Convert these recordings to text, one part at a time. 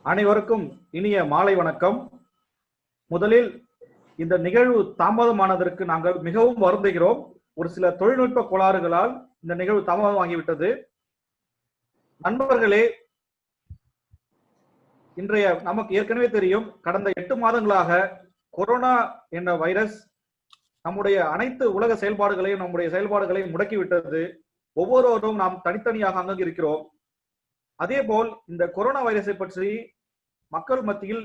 அனைவருக்கும் இனிய மாலை வணக்கம். முதலில் இந்த நிகழ்வு தாமதமானதற்கு நாங்கள் மிகவும் வருந்துகிறோம். ஒரு சில தொழில்நுட்ப கோளாறுகளால் இந்த நிகழ்வு தாமதமாகிவிட்டது. நண்பர்களே, இன்றைய நமக்கு ஏற்கனவே தெரியும், கடந்த 8 மாதங்களாக கொரோனா என்ற வைரஸ் நம்முடைய அனைத்து உலக செயல்பாடுகளையும் நம்முடைய செயல்பாடுகளையும் முடக்கிவிட்டது. ஒவ்வொருவரும் நாம் தனித்தனியாக அங்கு இருக்கிறோம். அதே போல் இந்த கொரோனா வைரஸை பற்றி மக்கள் மத்தியில்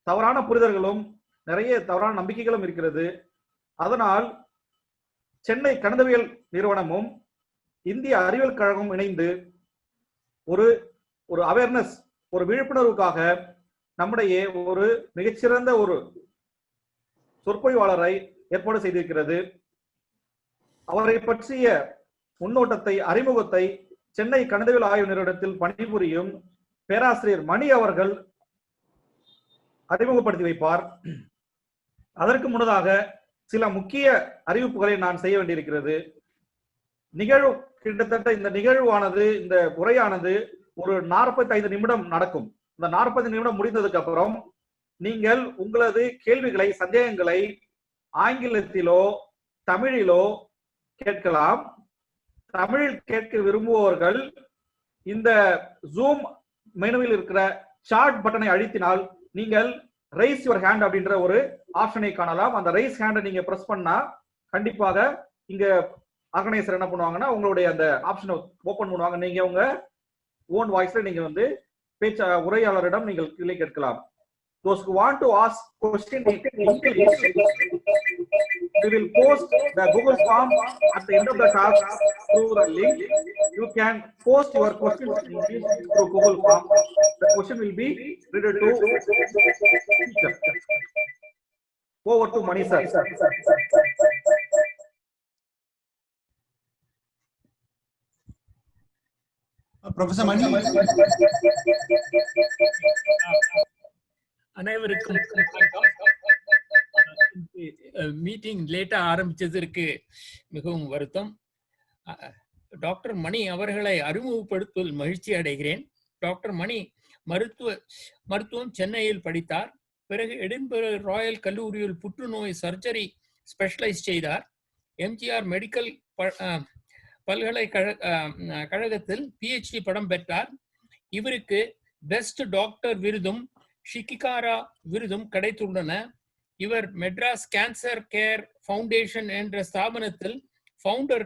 தவறான புரிதல்களும் நிறைய தவறான நம்பிக்கைகளும் இருக்கிறது. அதனால் சென்னை கணிதவியல் நிறுவனமும் இந்திய அறிவியல் கழகமும் இணைந்து ஒரு அவேர்னஸ், ஒரு விழிப்புணர்வுக்காக நம்முடைய ஒரு மிகச்சிறந்த ஒரு சொற்பொழிவாளரை ஏற்பாடு செய்திருக்கிறது. அவரை பற்றிய முன்னோட்டத்தை, அறிமுகத்தை சென்னை கணிதவியல் ஆய்வு நிறுவனத்தில் பணிபுரியும் பேராசிரியர் மணி அவர்கள் அறிமுகப்படுத்தி வைப்பார். அதற்கு முன்னதாக சில முக்கிய அறிவிப்புகளை நான் செய்ய வேண்டியிருக்கிறது. நிகழ்வு கிட்டத்தட்ட இந்த நிகழ்வானது, இந்த உரையானது ஒரு 45 நிமிடம் நடக்கும். இந்த 45 நிமிடம் முடிந்ததுக்கு அப்புறம் நீங்கள் உங்களது கேள்விகளை, சந்தேகங்களை ஆங்கிலத்திலோ தமிழிலோ கேட்கலாம். தமிழில் கேட்க விரும்புபவர்கள் இந்த ஜூம் மெனுவில் இருக்கிற சாட் பட்டனை அழுத்தினால் நீங்கள் ரைஸ் யுவர் ஹேண்ட் அப்படின்ற ஒரு ஆப்ஷனை காணலாம். அந்த ரைஸ் ஹேண்டை நீங்க பிரஸ் பண்ணா கண்டிப்பாக இங்க ஆர்கனைசர் என்ன பண்ணுவாங்கன்னா உங்களுடைய அந்த ஆப்ஷனை ஓபன் பண்ணுவாங்க. நீங்க உங்க ஓன் வாய்ஸ்ல நீங்க வந்து உரையாளரிடம் நீங்கள் கேள்வி கேட்கலாம். Those who want to ask question in English, we will post the Google form at the end of the talk through the link. You can post your question in English through Google form. The question will be read to teacher. Over to Mani sir. Professor Mani. அனைவருக்கும் meeting லேட்டா ஆரம்பிச்சதற்கு மிகவும் வருத்தம். Doctor மணி அவர்களை அறிமுகப்படுத்துவதில் மகிழ்ச்சி அடைகிறேன். Doctor மணி மருத்துவம் சென்னையில் படித்தார். பிறகு எடின்பர்க் ராயல் கல்லூரியில் புற்றுநோய் சர்ஜரி ஸ்பெஷலைஸ் செய்தார். எம்ஜிஆர் மெடிக்கல் பல்கலைக்கழகத்தில் PhD பட்டம் பெற்றார். இவருக்கு பெஸ்ட் டாக்டர் விருதும் ஷிகிகாரா விருதும் கிடைத்துள்ளன. இவர் மெட்ராஸ் கேன்சர் கேர் ஃபவுண்டேஷன் என்ற ஸ்தாபனத்தில் ஃபவுண்டர்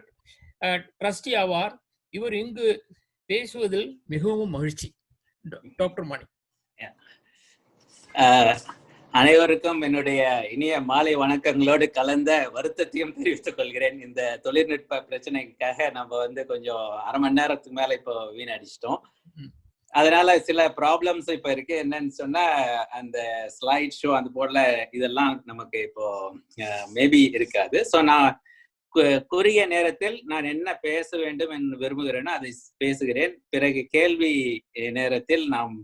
ட்ரஸ்டி ஆவார். இவர் இங்கு பேசுவதில் மிகவும் மகிழ்ச்சி. டாக்டர் மணி. அனைவருக்கும் என்னுடைய இனிய மாலை வணக்கங்களோடு கலந்த வருத்தத்தையும் தெரிவித்துக் கொள்கிறேன். இந்த தொழில்நுட்ப பிரச்சனைக்காக நம்ம வந்து கொஞ்சம் அரை மணி நேரத்துக்கு மேல இப்போ வீணடிச்சிட்டோம். அதனால சில ப்ராப்ளம்ஸ் இப்ப இருக்கு. என்னன்னு சொன்னா, அந்த ஸ்லைட் ஷோ அந்த போர்ட்ல இதெல்லாம் நமக்கு இப்போ மேபி இருக்காது. ஸோ நான் குறுகிய நேரத்தில் நான் என்ன பேச வேண்டும் என்று விரும்புகிறேனோ அதை பேசுகிறேன். பிறகு கேள்வி நேரத்தில் நாம்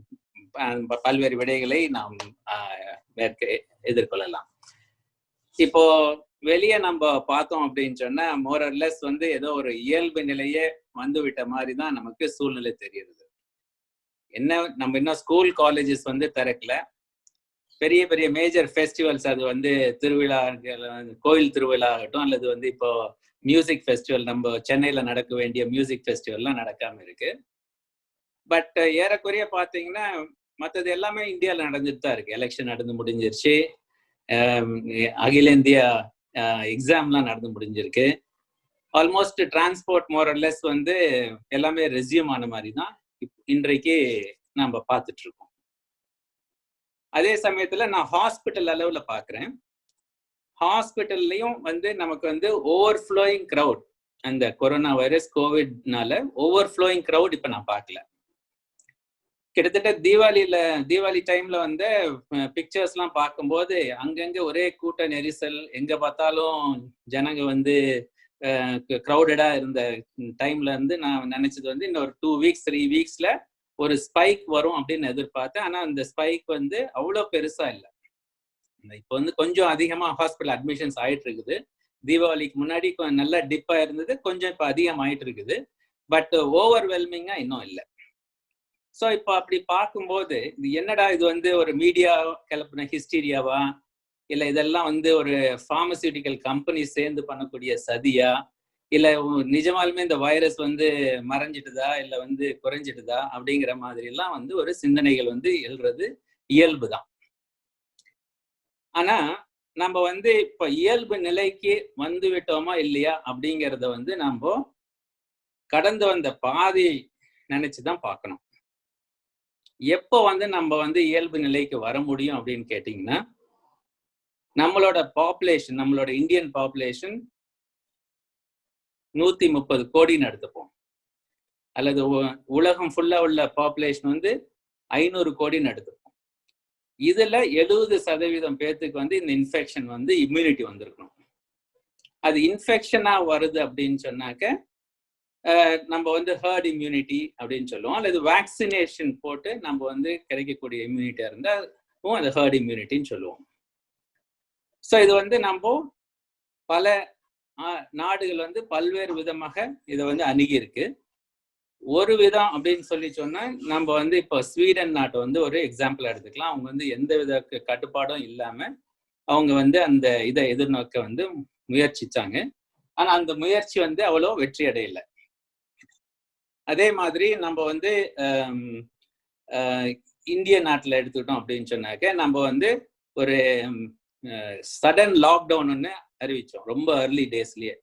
பல்வேறு விடைகளை நாம் எதிர்கொள்ளலாம். இப்போ வெளியே நம்ம பார்த்தோம் அப்படின்னு சொன்னா, மோரர்லெஸ் வந்து ஏதோ ஒரு இயல்பு நிலையே வந்து விட்ட மாதிரி தான் நமக்கு சூழ்நிலை தெரியுது. என்ன, நம்ம இன்னும் ஸ்கூல் காலேஜஸ் வந்து திறக்கல. பெரிய பெரிய மேஜர் ஃபெஸ்டிவல்ஸ், அது வந்து திருவிழா, கோயில் திருவிழா ஆகட்டும், அல்லது வந்து இப்போ மியூசிக் ஃபெஸ்டிவல், நம்ம சென்னையில நடக்க வேண்டிய மியூசிக் ஃபெஸ்டிவல்லாம் நடக்காம இருக்கு. பட் ஏறக்குறைய பார்த்தீங்கன்னா மற்றது எல்லாமே இந்தியாவில் நடந்துட்டு தான் இருக்கு. எலெக்ஷன் நடந்து முடிஞ்சிருச்சு, அகில இந்தியா எக்ஸாம்லாம் நடந்து முடிஞ்சிருக்கு. ஆல்மோஸ்ட் டிரான்ஸ்போர்ட் மோரல்லெஸ் வந்து எல்லாமே ரெஸ்யூம் ஆன மாதிரி தான் இன்றைக்கு நம்ம பார்த்துட்டு இருக்கோம். அதே சமயத்துல நான் ஹாஸ்பிட்டல் அளவுல பாக்குறேன். ஹாஸ்பிட்டல்லையும் வந்து நமக்கு வந்து ஓவர்ஃப்ளோயிங் கிரவுட், அந்த கொரோனா வைரஸ் கோவிட்னால ஓவர்ஃப்ளோயிங் கிரவுட் இப்ப நான் பார்க்கல. கிட்டத்தட்ட தீபாவளி டைம்ல வந்து பிக்சர்ஸ் எல்லாம் பார்க்கும்போது அங்கங்க ஒரே கூட்ட நெரிசல், எங்க பார்த்தாலும் ஜனங்க வந்து க்ரௌடடா இருந்த டைம்ல இருந்து நான் நினைச்சது வந்து இன்னொரு 2 வீக்ஸ் 3 வீக்ஸ்ல ஒரு ஸ்பைக் வரும் அப்படின்னு எதிர்பார்த்தேன். ஆனா அந்த ஸ்பைக் வந்து அவ்வளவு பெருசா இல்லை. இப்போ வந்து கொஞ்சம் அதிகமா ஹாஸ்பிட்டல் அட்மிஷன்ஸ் ஆயிட்டு இருக்குது. தீபாவளிக்கு முன்னாடி நல்லா டிப்பா இருந்தது, கொஞ்சம் இப்போ அதிகம் ஆயிட்டு இருக்குது. பட் ஓவர்வெல்மிங்கா இன்னும் இல்லை. ஸோ இப்போ அப்படி பார்க்கும்போது இது என்னடா இது வந்து ஒரு மீடியா கிளப்பின ஹிஸ்டீரியாவா, இல்லை இதெல்லாம் வந்து ஒரு ஃபார்மசியூட்டிக்கல் கம்பெனி சேர்ந்து பண்ணக்கூடிய சதியா, இல்லை நிஜமாலுமே இந்த வைரஸ் வந்து மறைஞ்சிட்டுதா இல்லை வந்து குறைஞ்சிட்டுதா அப்படிங்கிற மாதிரி எல்லாம் வந்து ஒரு சிந்தனைகள் வந்து எழுறது இயல்பு தான். ஆனா நம்ம வந்து இப்ப இயல்பு நிலைக்கு வந்து விட்டோமா இல்லையா அப்படிங்கிறத வந்து நம்ம கடந்து வந்த பாதையை நினைச்சுதான் பார்க்கணும். எப்போ வந்து நம்ம வந்து இயல்பு நிலைக்கு வர முடியும் அப்படின்னு கேட்டீங்கன்னா, நம்மளோட பாப்புலேஷன், நம்மளோட இந்தியன் பாப்புலேஷன் 130 கோடின்னு எடுத்துப்போம், அல்லது உலகம் ஃபுல்லா உள்ள பாப்புலேஷன் வந்து 500 கோடின்னு எடுத்துப்போம். இதுல 70% பேர்த்துக்கு வந்து இந்த இன்ஃபெக்ஷன் வந்து இம்யூனிட்டி வந்திருக்கணும். அது இன்ஃபெக்ஷனா வருது அப்படின்னு சொன்னாக்க நம்ம வந்து ஹர்ட் இம்யூனிட்டி அப்படின்னு சொல்லுவோம், அல்லது வேக்சினேஷன் போட்டு நம்ம வந்து கிடைக்கக்கூடிய இம்யூனிட்டியா இருந்தா அது ஹர்ட் இம்யூனிட்டின்னு சொல்லுவோம். ஸோ இது வந்து நம்ம பல நாடுகள் வந்து பல்வேறு விதமாக இதை வந்து அணுகி இருக்கு. ஒரு விதம் அப்படின்னு சொல்லி சொன்னா நம்ம வந்து இப்போ ஸ்வீடன் நாட்டை வந்து ஒரு எக்ஸாம்பிள் எடுத்துக்கலாம். அவங்க வந்து எந்த வித கட்டுப்பாடும் இல்லாம அவங்க வந்து அந்த இதை எதிர்நோக்க வந்து முயற்சிச்சாங்க. ஆனா அந்த முயற்சி வந்து அவ்வளோ வெற்றி அடையலை. அதே மாதிரி நம்ம வந்து இந்திய நாட்டில் எடுத்துக்கிட்டோம் அப்படின்னு சொன்னாக்க நம்ம வந்து ஒரு சடன் லாக்டவுன் ஒன்று அறிவிச்சோம் ரொம்ப ஏர்லி டேஸ்லயே.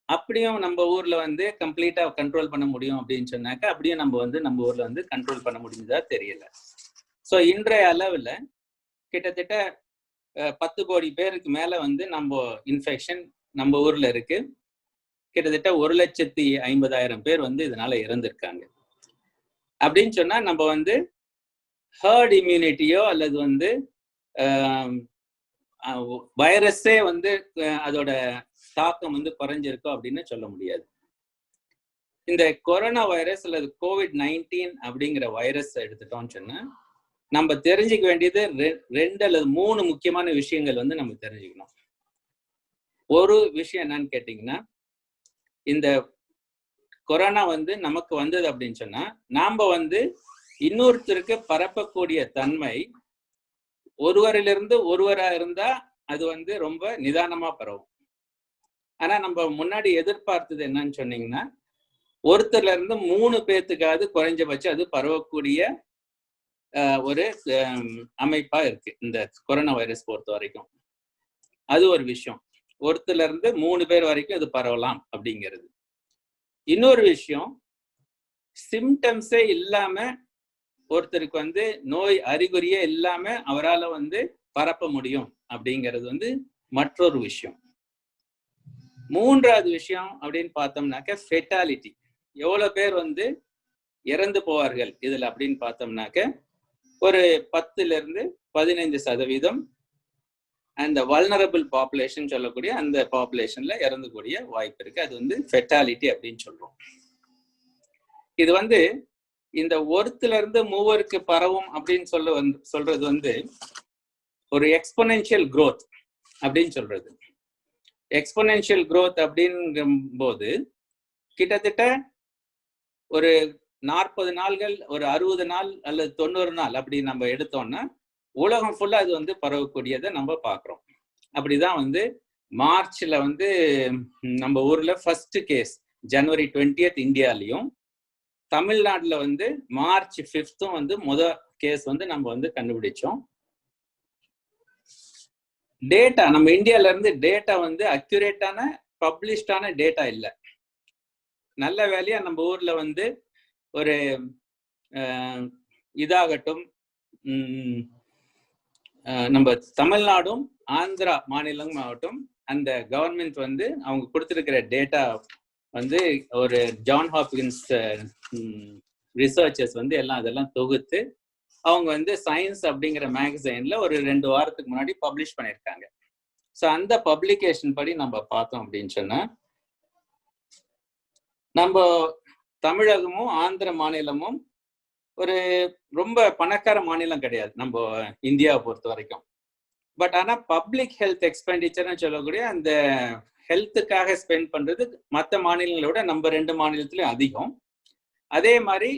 அப்படியும் நம்ம ஊர்ல வந்து கம்ப்ளீட்டா கண்ட்ரோல் பண்ண முடியும் அப்படின்னு சொன்னாக்க அப்படியும் நம்ம வந்து நம்ம ஊர்ல வந்து கண்ட்ரோல் பண்ண முடிஞ்சதா தெரியல. ஸோ இன்றைய அளவுல கிட்டத்தட்ட 10 கோடி பேருக்கு மேல வந்து நம்ம இன்ஃபெக்ஷன் நம்ம ஊர்ல இருக்கு. கிட்டத்தட்ட 1,50,000 பேர் வந்து இதனால இறந்திருக்காங்க. அப்படின்னு சொன்னா நம்ம வந்து ஹர்ட் இம்யூனிட்டியோ அல்லது வந்து வைரஸே வந்து அதோட தாக்கம் வந்து குறைஞ்சிருக்கோ அப்படின்னு சொல்ல முடியாது. இந்த கொரோனா வைரஸ் அல்லது COVID-19 அப்படிங்கிற வைரஸ் எடுத்துட்டோம்னு சொன்னா நம்ம தெரிஞ்சுக்க வேண்டியது 2 அல்லது 3 முக்கியமான விஷயங்கள் வந்து நம்ம தெரிஞ்சுக்கணும். ஒரு விஷயம் என்னன்னு கேட்டீங்கன்னா, இந்த கொரோனா வந்து நமக்கு வந்தது அப்படின்னு சொன்னா நாம வந்து இன்னொருத்தருக்கு பரப்பக்கூடிய தன்மை ஒருவரிலிருந்து ஒருவரா இருந்தா அது வந்து ரொம்ப நிதானமா பரவும். ஆனா நம்ம முன்னாடி எதிர்பார்த்தது என்னன்னு சொன்னீங்கன்னா, ஒருத்தர்ல இருந்து 3 பேர்த்துக்காவது குறைஞ்சபட்சம் அது பரவக்கூடிய ஒரு அமைப்பா இருக்கு இந்த கொரோனா வைரஸ் பொறுத்த வரைக்கும். அது ஒரு விஷயம். ஒருத்தர்ல இருந்து 3 பேர் வரைக்கும் அது பரவலாம் அப்படிங்கிறது. இன்னொரு விஷயம், சிம்டம்ஸே இல்லாம ஒருத்தருக்கு வந்து நோய் அறிகுறியே இல்லாம அவரால் வந்து பரப்ப முடியும் அப்படிங்கிறது வந்து மற்றொரு விஷயம். 3வது விஷயம் அப்படின்னு பார்த்தோம்னாக்க ஃபெட்டாலிட்டி, எவ்வளவு பேர் வந்து இறந்து போவார்கள் இதுல அப்படின்னு பார்த்தோம்னாக்க ஒரு 10-15% அந்த வல்னரபிள் பாப்புலேஷன் சொல்லக்கூடிய அந்த பாப்புலேஷன்ல இறந்துக்கூடிய வாய்ப்பு இருக்கு. அது வந்து ஃபெட்டாலிட்டி அப்படின்னு சொல்றோம். இது வந்து இந்த ஒருத்துல இருந்து 3 பரவும் அப்படின்னு சொல்றது வந்து ஒரு எக்ஸ்பொனென்ஷியல் growth அப்படின்னு சொல்றது. எக்ஸ்பொனென்ஷியல் growth அப்படிங்கும் போது கிட்டத்தட்ட ஒரு 40 நாள்கள், ஒரு 60 நாள் அல்லது 90 நாள் அப்படி நம்ம எடுத்தோம்னா உலகம் ஃபுல்லா அது வந்து பரவக்கூடியதை நம்ம பார்க்கிறோம். அப்படிதான் வந்து மார்ச்ல வந்து நம்ம ஊர்ல ஃபர்ஸ்ட் கேஸ் January 20th இந்தியாலையும், தமிழ்நாட்டுல வந்து March 5th வந்து முதல் கேஸ் வந்து நம்ம வந்து கண்டுபிடிச்சோம். டேட்டா நம்ம இந்தியால இருந்து டேட்டா வந்து அக்யூரேட்டான பப்ளிஷ்டான டேட்டா இல்லை. நல்ல வேலையா நம்ம ஊர்ல வந்து ஒரு இதாகட்டும், நம்ம தமிழ்நாடும் ஆந்திரா மாநிலமும் ஆகட்டும், அந்த கவர்மெண்ட் வந்து அவங்க கொடுத்திருக்கிற டேட்டா வந்து ஒரு ஜான் ஹாப்கின்ஸ் ரிசர்ச்சர்ஸ் வந்து எல்லாம் அதெல்லாம் தொகுத்து அவங்க வந்து சயின்ஸ் அப்படிங்கிற மேகசைன்ல ஒரு 2 வாரத்துக்கு முன்னாடி பப்ளிஷ் பண்ணியிருக்காங்க. ஸோ அந்த பப்ளிகேஷன் படி நம்ம பார்த்தோம் அப்படின்னு சொன்னா நம்ம தமிழகமும் ஆந்திர மாநிலமும் ஒரு ரொம்ப பணக்கார மாநிலம் கிடையாது நம்ம இந்தியாவை பொறுத்த வரைக்கும். பட் ஆனா பப்ளிக் ஹெல்த் எக்ஸ்பெண்டிச்சர்னு சொல்லக்கூடிய அந்த ஹெல்த்துக்காக ஸ்பெண்ட் பண்றது மற்ற மாநிலங்களோட நம்ம 2 மாநிலத்திலயும் அதிகம். அதே மாதிரி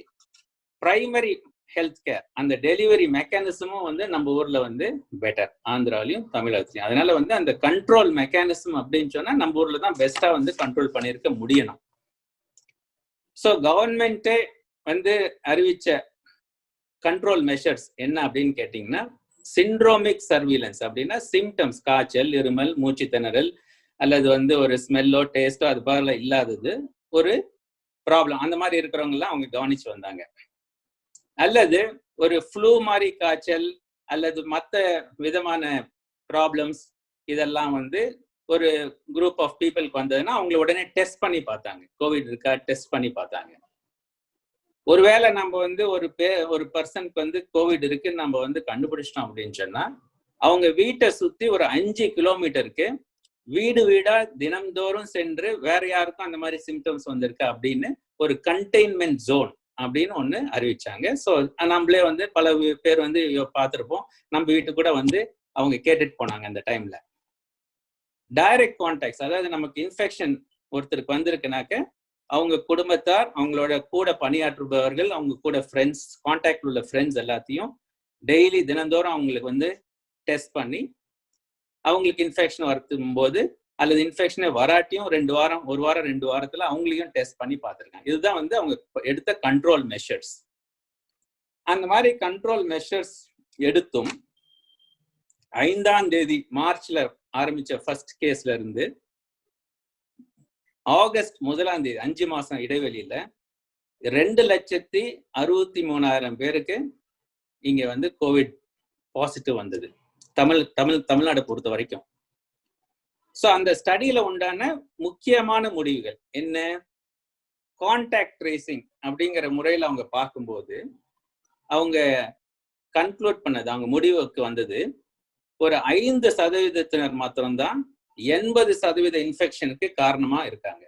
பிரைமரி ஹெல்த் கேர் அந்த டெலிவரி மெக்கானிசமும் வந்து நம்ம ஊர்ல வந்து பெட்டர், ஆந்திராலையும் தமிழகத்திலையும். அதனால வந்து அந்த கண்ட்ரோல் மெக்கானிசம் அப்படின்னு சொன்னா நம்ம ஊர்ல தான் பெஸ்டா வந்து கண்ட்ரோல் பண்ணியிருக்க முடியணும். ஸோ கவர்மெண்ட்டே வந்து அறிவிச்ச கண்ட்ரோல் மெஷர்ஸ் என்ன அப்படின்னு கேட்டீங்கன்னா, சிண்ட்ரோமிக் சர்வீலன்ஸ் அப்படின்னா சிம்டம்ஸ், காய்ச்சல், இருமல், மூச்சு திணறல் அல்லது வந்து ஒரு ஸ்மெல்லோ டேஸ்டோ அது போல இல்லாதது ஒரு ப்ராப்ளம் அந்த மாதிரி இருக்கிறவங்க எல்லாம் அவங்க கவனிச்சு வந்தாங்க. அல்லது ஒரு ஃப்ளூ மாதிரி காய்ச்சல் அல்லது மற்ற விதமான ப்ராப்ளம்ஸ் இதெல்லாம் வந்து ஒரு குரூப் ஆஃப் பீப்புளுக்கு வந்ததுன்னா அவங்கள உடனே டெஸ்ட் பண்ணி பார்த்தாங்க, கோவிட் இருக்கா டெஸ்ட் பண்ணி பார்த்தாங்க. ஒருவேளை நம்ம வந்து ஒரு பர்சனுக்கு வந்து கோவிட் இருக்குன்னு நம்ம வந்து கண்டுபிடிச்சிட்டோம் அப்படின்னு சொன்னா அவங்க வீட்டை சுத்தி ஒரு 5 கிலோமீட்டருக்கு வீடு வீடா தினம்தோறும் சென்று வேற யாருக்கும் அந்த மாதிரி சிம்டம்ஸ் வந்திருக்கு அப்படின்னு ஒரு கண்டெய்ன்மெண்ட் ஜோன் அப்படின்னு ஒண்ணு அறிவிச்சாங்க. ஸோ நம்மளே வந்து பல பேர் வந்து பார்த்துருப்போம், நம்ம வீட்டுக்கு கூட வந்து அவங்க கேட்டுட்டு போனாங்க. அந்த டைம்ல டைரக்ட் கான்டாக்ட்ஸ், அதாவது நமக்கு இன்ஃபெக்ஷன் ஒருத்தருக்கு வந்திருக்குனாக்க அவங்க குடும்பத்தார், அவங்களோட கூட பணியாற்றுபவர்கள், அவங்க கூட ஃப்ரெண்ட்ஸ், கான்டாக்ட் உள்ள ஃப்ரெண்ட்ஸ் எல்லாத்தையும் டெய்லி தினந்தோறும் அவங்களுக்கு வந்து டெஸ்ட் பண்ணி அவங்களுக்கு இன்ஃபெக்ஷன் வரத்தும் போது அல்லது இன்ஃபெக்ஷனே வராட்டியும் 2 வாரம் 1 வாரம் 2 வாரத்துல அவங்களையும் டெஸ்ட் பண்ணி பார்த்துருக்காங்க. இதுதான் வந்து அவங்க எடுத்த கண்ட்ரோல் மெஷர்ஸ். அந்த மாதிரி கண்ட்ரோல் மெஷர்ஸ் எடுத்தும் 5ஆம் தேதி மார்ச்ல ஆரம்பிச்ச ஃபர்ஸ்ட் கேஸ்ல இருந்து ஆகஸ்ட் 1ஆம் தேதி 5 மாசம் இடைவெளியில 2,63,000 பேருக்கு இங்க வந்து கோவிட் பாசிட்டிவ் வந்தது, தமிழ்நாடு பொறுத்த வரைக்கும். ஸோ அந்த ஸ்டடியில உண்டான முக்கியமான முடிவுகள் என்ன? கான்டாக்ட் ட்ரேசிங் அப்படிங்கிற முறையில் அவங்க பார்க்கும்போது அவங்க கன்க்ளூட் பண்ணது, அவங்க முடிவுக்கு வந்தது, ஒரு 5% மாத்திரம்தான் 80% இன்ஃபெக்ஷனுக்கு காரணமா இருக்காங்க.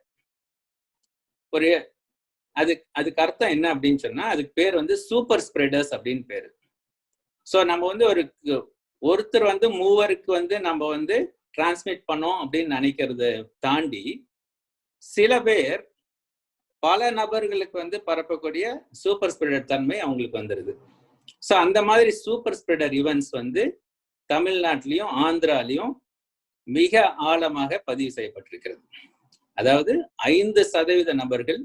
அதுக்கு அர்த்தம் என்ன அப்படின்னு சொன்னா அதுக்கு பேர் வந்து சூப்பர் ஸ்ப்ரெடர்ஸ் அப்படின்னு பேரு. ஸோ நம்ம வந்து ஒருத்தர் வந்து மூவருக்கு வந்து நம்ம வந்து டிரான்ஸ்மிட் பண்ணோம் அப்படின்னு நினைக்கிறத தாண்டி சில பேர் பல நபர்களுக்கு வந்து பரப்பக்கூடிய சூப்பர் ஸ்ப்ரெடர் தன்மை அவங்களுக்கு வந்துருது. ஸோ அந்த மாதிரி சூப்பர் ஸ்ப்ரெடர் ஈவெண்ட்ஸ் வந்து தமிழ்நாட்டிலையும் ஆந்திராலையும் மிக ஆழமாக பதிவு செய்யப்பட்டிருக்கிறது. அதாவது 5% நபர்கள்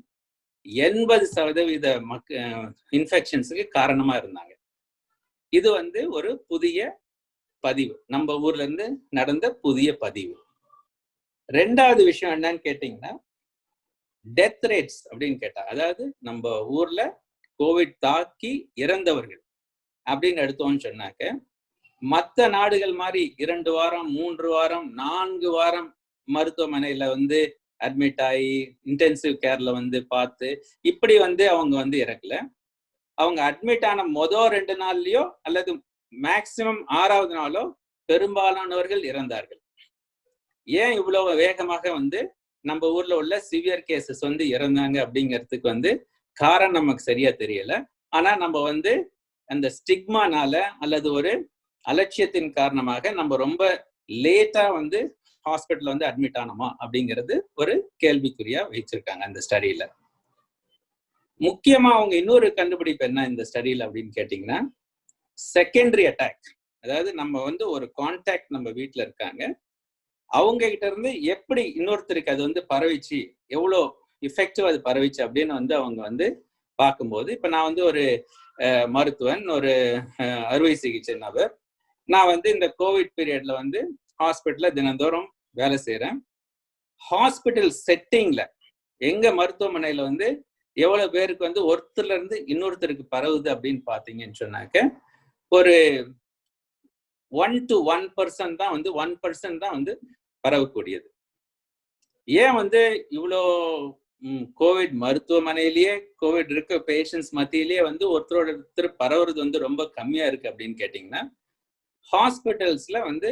80% இன்ஃபெக்ஷன்ஸுக்கு காரணமா இருந்தாங்க. இது வந்து ஒரு புதிய பதிவு, நம்ம ஊர்ல இருந்து நடந்த புதிய பதிவு. 2வது விஷயம் என்னன்னு கேட்டீங்கன்னா டெத் ரேட்ஸ் அப்படின்னு கேட்டா, அதாவது நம்ம ஊர்ல கோவிட் தாக்கி இறந்தவர்கள் அப்படின்னு எடுத்தோம்னு சொன்னாக்க மற்ற நாடுகள் மாதிரி 2 வாரம் 3 வாரம் 4 வாரம் மருத்துவமனையில வந்து அட்மிட் ஆகி இன்டென்சிவ் கேர்ல வந்து பார்த்து இப்படி வந்து அவங்க வந்து இறக்கல. அவங்க அட்மிட் ஆன மொதல் 2 நாள்லயோ அல்லது மேக்சிமம் 6வது நாளோ பெரும்பாலானவர்கள் இறந்தார்கள். ஏன் இவ்வளவு வேகமாக வந்து நம்ம ஊர்ல உள்ள சிவியர் கேசஸ் வந்து இறந்தாங்க அப்படிங்கிறதுக்கு வந்து காரணம் நமக்கு சரியா தெரியல. ஆனா நம்ம வந்து அந்த ஸ்டிக்மானால அல்லது ஒரு அலட்சியத்தின் காரணமாக நம்ம ரொம்ப லேட்டா வந்து ஹாஸ்பிட்டல் வந்து அட்மிட் ஆனோமா அப்படிங்கிறது ஒரு கேள்விக்குறியா வச்சிருக்காங்க அந்த ஸ்டடியில. முக்கியமா அவங்க இன்னொரு கண்டுபிடிப்பு என்ன இந்த ஸ்டடியில அப்படின்னு கேட்டீங்கன்னா செகண்டரி அட்டாக். அதாவது நம்ம வந்து ஒரு கான்டாக்ட் நம்ம வீட்டுல இருக்காங்க, அவங்க கிட்ட இருந்து எப்படி இன்னொருத்தருக்கு அது வந்து பரவிச்சு, எவ்வளோ எஃபெக்டிவ் அது பரவிச்சு அப்படின்னு வந்து அவங்க வந்து பார்க்கும்போது, இப்ப நான் வந்து ஒரு மருத்துவன், ஒரு அறுவை சிகிச்சை நபர், நான் வந்து இந்த கோவிட் பீரியட்ல வந்து ஹாஸ்பிட்டல்ல தினந்தோறும் வேலை செய்யறேன். ஹாஸ்பிட்டல் செட்டிங்ல எங்க மருத்துவமனையில வந்து எவ்வளவு பேருக்கு வந்து ஒருத்தர்ல இருந்து இன்னொருத்தருக்கு பரவுது அப்படின்னு பாத்தீங்கன்னு சொன்னாக்க ஒரு 1 to 1% தான் வந்து 1% தான் வந்து பரவக்கூடியது. ஏன் வந்து இவ்வளோ கோவிட் மருத்துவமனையிலேயே கோவிட் இருக்க பேஷண்ட்ஸ் மத்தியிலேயே வந்து ஒருத்தர் பரவுறது வந்து ரொம்ப கம்மியா இருக்கு அப்படின்னு கேட்டீங்கன்னா ஹாஸ்பிட்டல்ஸ்ல வந்து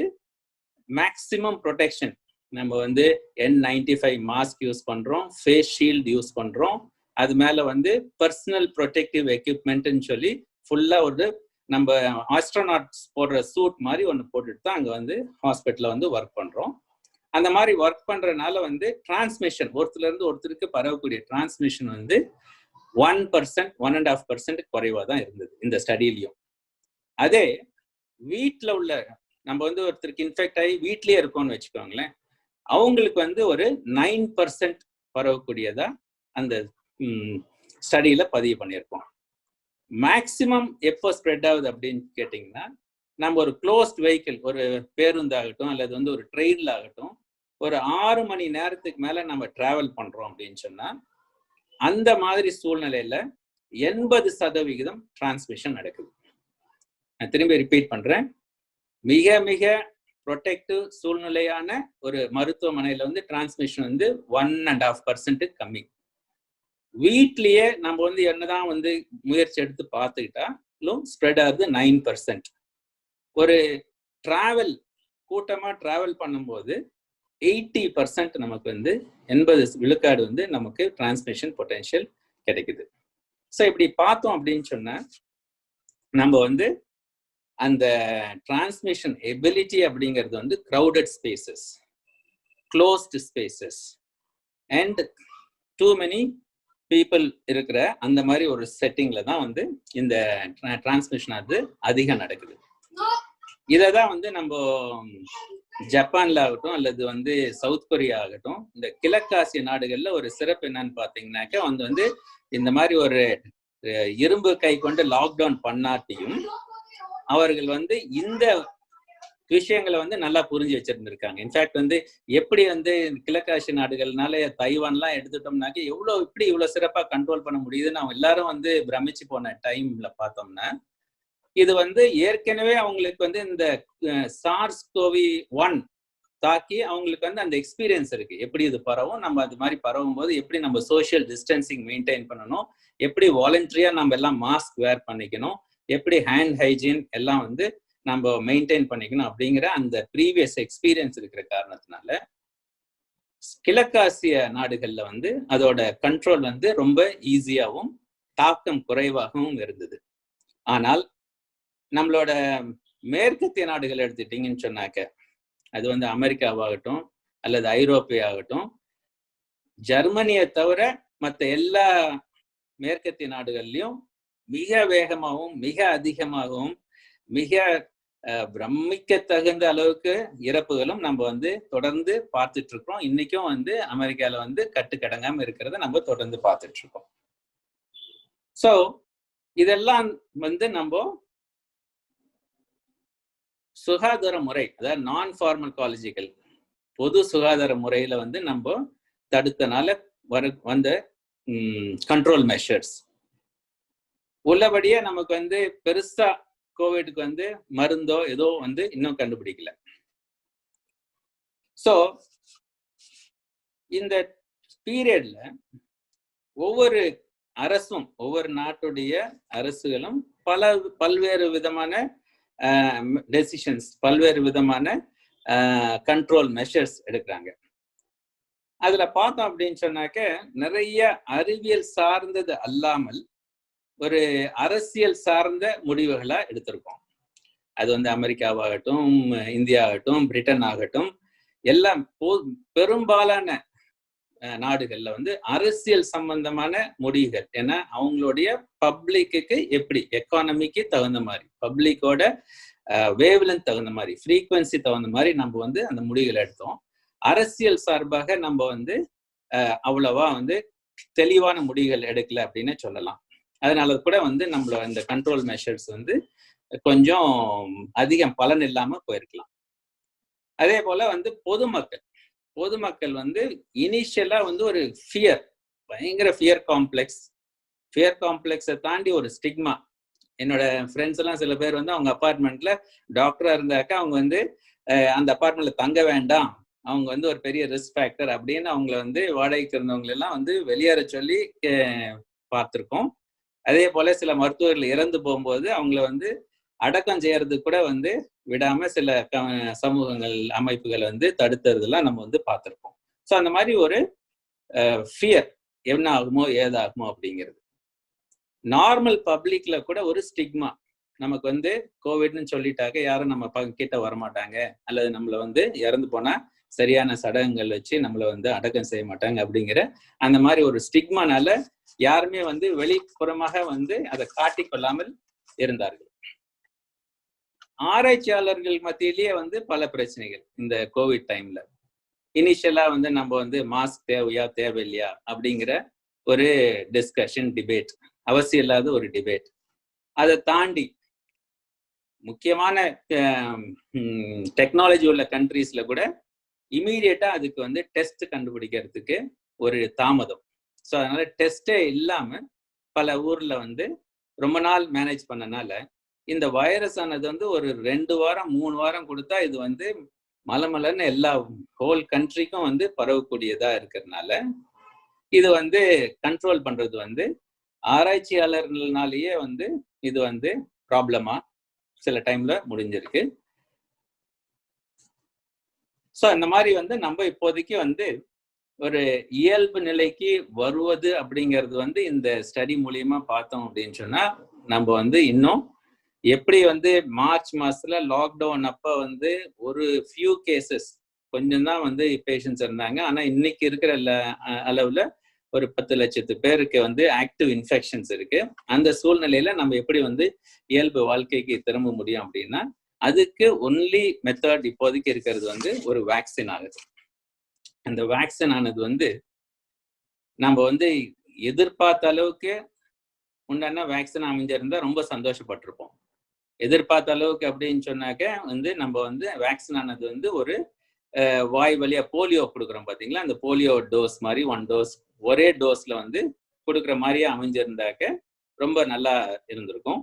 மேக்சிமம் ப்ரொடெக்ஷன் நம்ம வந்து N95 மாஸ்க் யூஸ் பண்றோம், ஃபேஸ் ஷீல்டு யூஸ் பண்றோம், அது மேல வந்து பர்சனல் ப்ரொடெக்டிவ் எக்யூப்மெண்ட்னு சொல்லி ஃபுல்லா ஒரு நம்ம ஆஸ்ட்ரோநாட்ஸ் போடுற சூட் மாதிரி ஒன்று போட்டுட்டு தான் அங்கே வந்து ஹாஸ்பிட்டலில் வந்து ஒர்க் பண்ணுறோம். அந்த மாதிரி ஒர்க் பண்ணுறதுனால வந்து டிரான்ஸ்மிஷன் ஒருத்தர்ல இருந்து ஒருத்தருக்கு பரவக்கூடிய டிரான்ஸ்மிஷன் வந்து 1%, 1.5% குறைவா தான் இருந்தது இந்த ஸ்டடியிலையும். அதே வீட்டில் உள்ள நம்ம வந்து ஒருத்தருக்கு இன்ஃபெக்ட் ஆகி வீட்லயே இருக்கோம்னு வச்சுக்கோங்களேன், அவங்களுக்கு வந்து ஒரு 9% பரவக்கூடியதா அந்த ஸ்டடியில பதிவு பண்ணியிருக்கோம். மேக்சிமம் எப்போ ஸ்ப்ரெட் ஆகுது அப்படின்னு கேட்டிங்கன்னா, நம்ம ஒரு க்ளோஸ்ட் வெஹிக்கிள், ஒரு பேருந்தாகட்டும் அல்லது வந்து ஒரு ட்ரெயின்ல ஆகட்டும், ஒரு 6 மணி நேரத்துக்கு மேல நம்ம டிராவல் பண்றோம் அப்படின்னு சொன்னா, அந்த மாதிரி சூழ்நிலையில 80% டிரான்ஸ்மிஷன் நடக்குது. நான் திரும்பி ரிப்பீட் பண்றேன். மிக மிக ப்ரொடெக்டிவ் சூழ்நிலையான ஒரு மருத்துவமனையில வந்து டிரான்ஸ்மிஷன் வந்து 1.5% கம்மி. வீட்லயே நம்ம வந்து என்னதான் வந்து முயற்சி எடுத்து பார்த்துக்கிட்டாலும் ஸ்ப்ரெட் ஆகுது 9%. ஒரு டிராவல், கூட்டமா டிராவல் பண்ணும்போது 80% நமக்கு வந்து 80 விழுக்காடு வந்து நமக்கு டிரான்ஸ்மிஷன் பொட்டென்ஷியல் கிடைக்குது. ஸோ இப்படி பார்த்தோம் அப்படின்னு சொன்னா, நம்ம வந்து அந்த டிரான்ஸ்மிஷன் எபிலிட்டி அப்படிங்கிறது வந்து crowded spaces, closed spaces and too many people இருக்கிற அந்த மாதிரி ஒரு செட்டிங்ல தான் வந்து இந்த டிரான்ஸ்மிஷன் அது அதிகம் நடக்குது. இதை தான் வந்து நம்ம ஜப்பான்ல ஆகட்டும் அல்லது வந்து சவுத் கொரியா ஆகட்டும், இந்த கிழக்காசிய நாடுகள்ல ஒரு சிறப்பு என்னன்னு பாத்தீங்கன்னாக்கா வந்து இந்த மாதிரி ஒரு இரும்பு கை கொண்டு லாக்டவுன் பண்ணாட்டியும் அவர்கள் வந்து இந்த விஷயங்களை வந்து நல்லா புரிஞ்சு வச்சிருந்திருக்காங்க. இன்ஃபேக்ட் வந்து எப்படி வந்து கிழக்காசிய நாடுகள்னால தைவான்லாம் எடுத்துட்டோம்னாக்க இவ்வளவு சிறப்பா கண்ட்ரோல் பண்ண முடியுதுன்னு அவங்க எல்லாரும் வந்து பிரமிச்சு போன டைம்ல பார்த்தோம்னா, இது வந்து ஏற்கனவே அவங்களுக்கு வந்து இந்த SARS-CoV-1 தாக்கி அவங்களுக்கு வந்து அந்த எக்ஸ்பீரியன்ஸ் இருக்கு. எப்படி இது பரவும், நம்ம அது மாதிரி பரவும் போது எப்படி நம்ம சோஷியல் டிஸ்டன்சிங் மெயின்டைன் பண்ணணும், எப்படி வாலண்டரியா நம்ம எல்லாம் மாஸ்க் வேர் பண்ணிக்கணும், எப்படி ஹேண்ட் ஹைஜீன் எல்லாம் வந்து நம்ம மெயின்டைன் பண்ணிக்கணும் அப்படிங்கிற அந்த ப்ரீவியஸ் எக்ஸ்பீரியன்ஸ் இருக்கிற காரணத்தினால கிழக்காசிய நாடுகள்ல வந்து அதோட கண்ட்ரோல் வந்து ரொம்ப ஈஸியாகவும் தாக்கம் குறைவாகவும் இருந்தது. ஆனால் நம்மளோட மேற்கத்திய நாடுகள் எடுத்துட்டீங்கன்னு சொன்னாக்க, அது வந்து அமெரிக்காவாகட்டும் அல்லது ஐரோப்பியா ஆகட்டும், ஜெர்மனியை தவிர மற்ற எல்லா மேற்கத்திய நாடுகள்லையும் மிக வேகமாகவும் மிக அதிகமாகவும் மிக பிரமிக்க தகுந்த அளவுக்கு இறப்புகளும் நம்ம வந்து தொடர்ந்து பார்த்துட்டு இருக்கோம். இன்னைக்கும் வந்து அமெரிக்கால வந்து கட்டுக்கடங்காம இருக்கிறத நம்ம தொடர்ந்து பார்த்துட்டு இருக்கோம். ஸோ இதெல்லாம் வந்து நம்ம சுகாதார முறை, அதாவது நான் ஃபார்மகாலஜிக்கல் பொது சுகாதார முறையில வந்து நம்ம தடுத்தனால வந்த கண்ட்ரோல் மெஷர்ஸ். உள்ளபடியே நமக்கு வந்து பெருசா கோவிடுக்கு வந்து மருந்தோ ஏதோ வந்து இன்னும் கண்டுபிடிக்கல. ஸோ இந்த பீரியட்ல ஒவ்வொரு அரசும், ஒவ்வொரு நாட்டுடைய அரசுகளும் பல்வேறு விதமான டெசிஷன்ஸ், பல்வேறு விதமான கண்ட்ரோல் மெஷர்ஸ் எடுக்கிறாங்க. அதுல பார்த்தோம் அப்படின்னு சொன்னாக்க, நிறைய அறிவியல் சார்ந்தது அல்லாமல் ஒரு அரசியல் சார்ந்த முடிவுகளா எடுத்திருக்கோம். அது வந்து அமெரிக்காவாகட்டும், இந்தியா ஆகட்டும், பிரிட்டன் ஆகட்டும், எல்லாம் பெரும்பாலான நாடுகள்ல வந்து அரசியல் சம்பந்தமான முடிவுகள். ஏன்னா அவங்களுடைய பப்ளிக்கு எப்படி, எக்கானமிக்கு தகுந்த மாதிரி, பப்ளிக்கோட வேவ்லென்த் தகுந்த மாதிரி, ஃப்ரீக்வன்சி தகுந்த மாதிரி நம்ம வந்து அந்த முடிவுகளை எடுத்தோம். அரசியல் சார்பாக நம்ம வந்து அவ்வளவா வந்து தெளிவான முடிவுகள் எடுக்கல அப்படின்னு சொல்லலாம். அதனால கூட வந்து நம்மளோட இந்த கண்ட்ரோல் மெஷர்ஸ் வந்து கொஞ்சம் அதிகம் பலன் இல்லாம போயிருக்கலாம். அதே போல வந்து பொதுமக்கள் வந்து இனிஷியலா வந்து ஒரு பயங்கர ஃபியர் காம்ப்ளெக்ஸை தாண்டி ஒரு ஸ்டிக்மா. என்னோட ஃப்ரெண்ட்ஸ் எல்லாம் சில பேர் வந்து அவங்க அப்பார்ட்மெண்ட்ல டாக்டரா இருந்தாக்க அவங்க வந்து அந்த அப்பார்ட்மெண்ட்ல தங்க வேண்டாம், அவங்க வந்து ஒரு பெரிய ரிஸ்க் ஃபேக்டர் அப்படின்னு அவங்கள வந்து வாடகைக்கு இருந்தவங்க எல்லாம் வந்து வெளியேற சொல்லி பார்த்துருக்கோம். அதே போல சில மருத்துவர்கள் இறந்து போகும்போது அவங்கள வந்து அடக்கம் செய்யறதுக்கு கூட வந்து விடாம சில சமூகங்கள், அமைப்புகள் வந்து தடுத்துறதுலாம் நம்ம வந்து பார்த்துருக்கோம். ஸோ அந்த மாதிரி ஒரு ஃபியர், என்ன ஆகுமோ ஏதாகுமோ அப்படிங்கிறது. நார்மல் பப்ளிக்ல கூட ஒரு ஸ்டிக்மா, நமக்கு வந்து கோவிட்னு சொல்லிட்டாக்க யாரும் நம்ம கிட்ட வரமாட்டாங்க, அல்லது நம்மள வந்து இறந்து போனா சரியான சடங்குகள் வச்சு நம்மள வந்து அடக்கம் செய்ய மாட்டாங்க அப்படிங்கிற அந்த மாதிரி ஒரு ஸ்டிக்மானால யாருமே வந்து வெளிப்புறமாக வந்து அதை காட்டிக்கொள்ளாமல் இருந்தார்கள். ஆராய்ச்சியாளர்கள் மத்தியிலேயே வந்து பல பிரச்சனைகள் இந்த கோவிட் டைம்ல. இனிஷியலா வந்து நம்ம வந்து மாஸ்க் தேவையா தேவையில்லையா அப்படிங்கிற ஒரு டிஸ்கஷன், டிபேட், அவசியம் இல்லாத ஒரு டிபேட். அதை தாண்டி முக்கியமான டெக்னாலஜி உள்ள கண்ட்ரீஸ்ல கூட இமீடியட்டா அதுக்கு வந்து டெஸ்ட் கண்டுபிடிக்கிறதுக்கு ஒரு தாமதம். ஸோ அதனால டெஸ்டே இல்லாம பல ஊர்ல வந்து ரொம்ப நாள் மேனேஜ் பண்ணனால இந்த வைரஸ் ஆனது வந்து ஒரு 2 வாரம் 3 வாரம் கொடுத்தா இது வந்து மலமலன்னு எல்லா ஹோல் கண்ட்ரிக்கும் வந்து பரவக்கூடியதா இருக்கிறதுனால இது வந்து கண்ட்ரோல் பண்றது வந்து ஆராய்ச்சியாளர்கள்னாலேயே வந்து இது வந்து ப்ராப்ளமா சில டைம்ல முடிஞ்சிருக்கு. ஸோ இந்த மாதிரி வந்து நம்ம இப்போதைக்கு வந்து ஒரு இயல்பு நிலைக்கு வருவது அப்படிங்கிறது வந்து இந்த ஸ்டடி மூலியமா பார்த்தோம் அப்படின்னு சொன்னா நம்ம வந்து இன்னும் எப்படி வந்து மார்ச் மாசத்துல லாக்டவுன் அப்ப வந்து ஒரு ஃபியூ கேசஸ் கொஞ்சம் தான் வந்து பேஷண்ட்ஸ் இருந்தாங்க. ஆனா இன்னைக்கு இருக்கிற அளவுல ஒரு 10 லட்சத்து பேருக்கு வந்து ஆக்டிவ் இன்ஃபெக்ஷன்ஸ் இருக்கு. அந்த சூழ்நிலையில நம்ம எப்படி வந்து இயல்பு வாழ்க்கைக்கு திரும்ப முடியும் அப்படின்னா அதுக்கு ஒன்லி மெத்தட் இப்போதைக்கு இருக்கிறது வந்து ஒரு வேக்சின் ஆகுது. அந்த வேக்சின் ஆனது வந்து நம்ம வந்து எதிர்பார்த்த அளவுக்கு உண்டான வேக்சின் அமைஞ்சிருந்தா ரொம்ப சந்தோஷப்பட்டிருப்போம். எதிர்பார்த்த அளவுக்கு அப்படின்னு சொன்னாக்க வந்து நம்ம வந்து வேக்சின் ஆனது வந்து ஒரு வாய் வழியா போலியோ கொடுக்குறோம் பாத்தீங்களா, அந்த போலியோ டோஸ் மாதிரி 1 டோஸ் ஒரே டோஸ்ல வந்து கொடுக்குற மாதிரியே அமைஞ்சிருந்தாக்க ரொம்ப நல்லா இருந்திருக்கும்.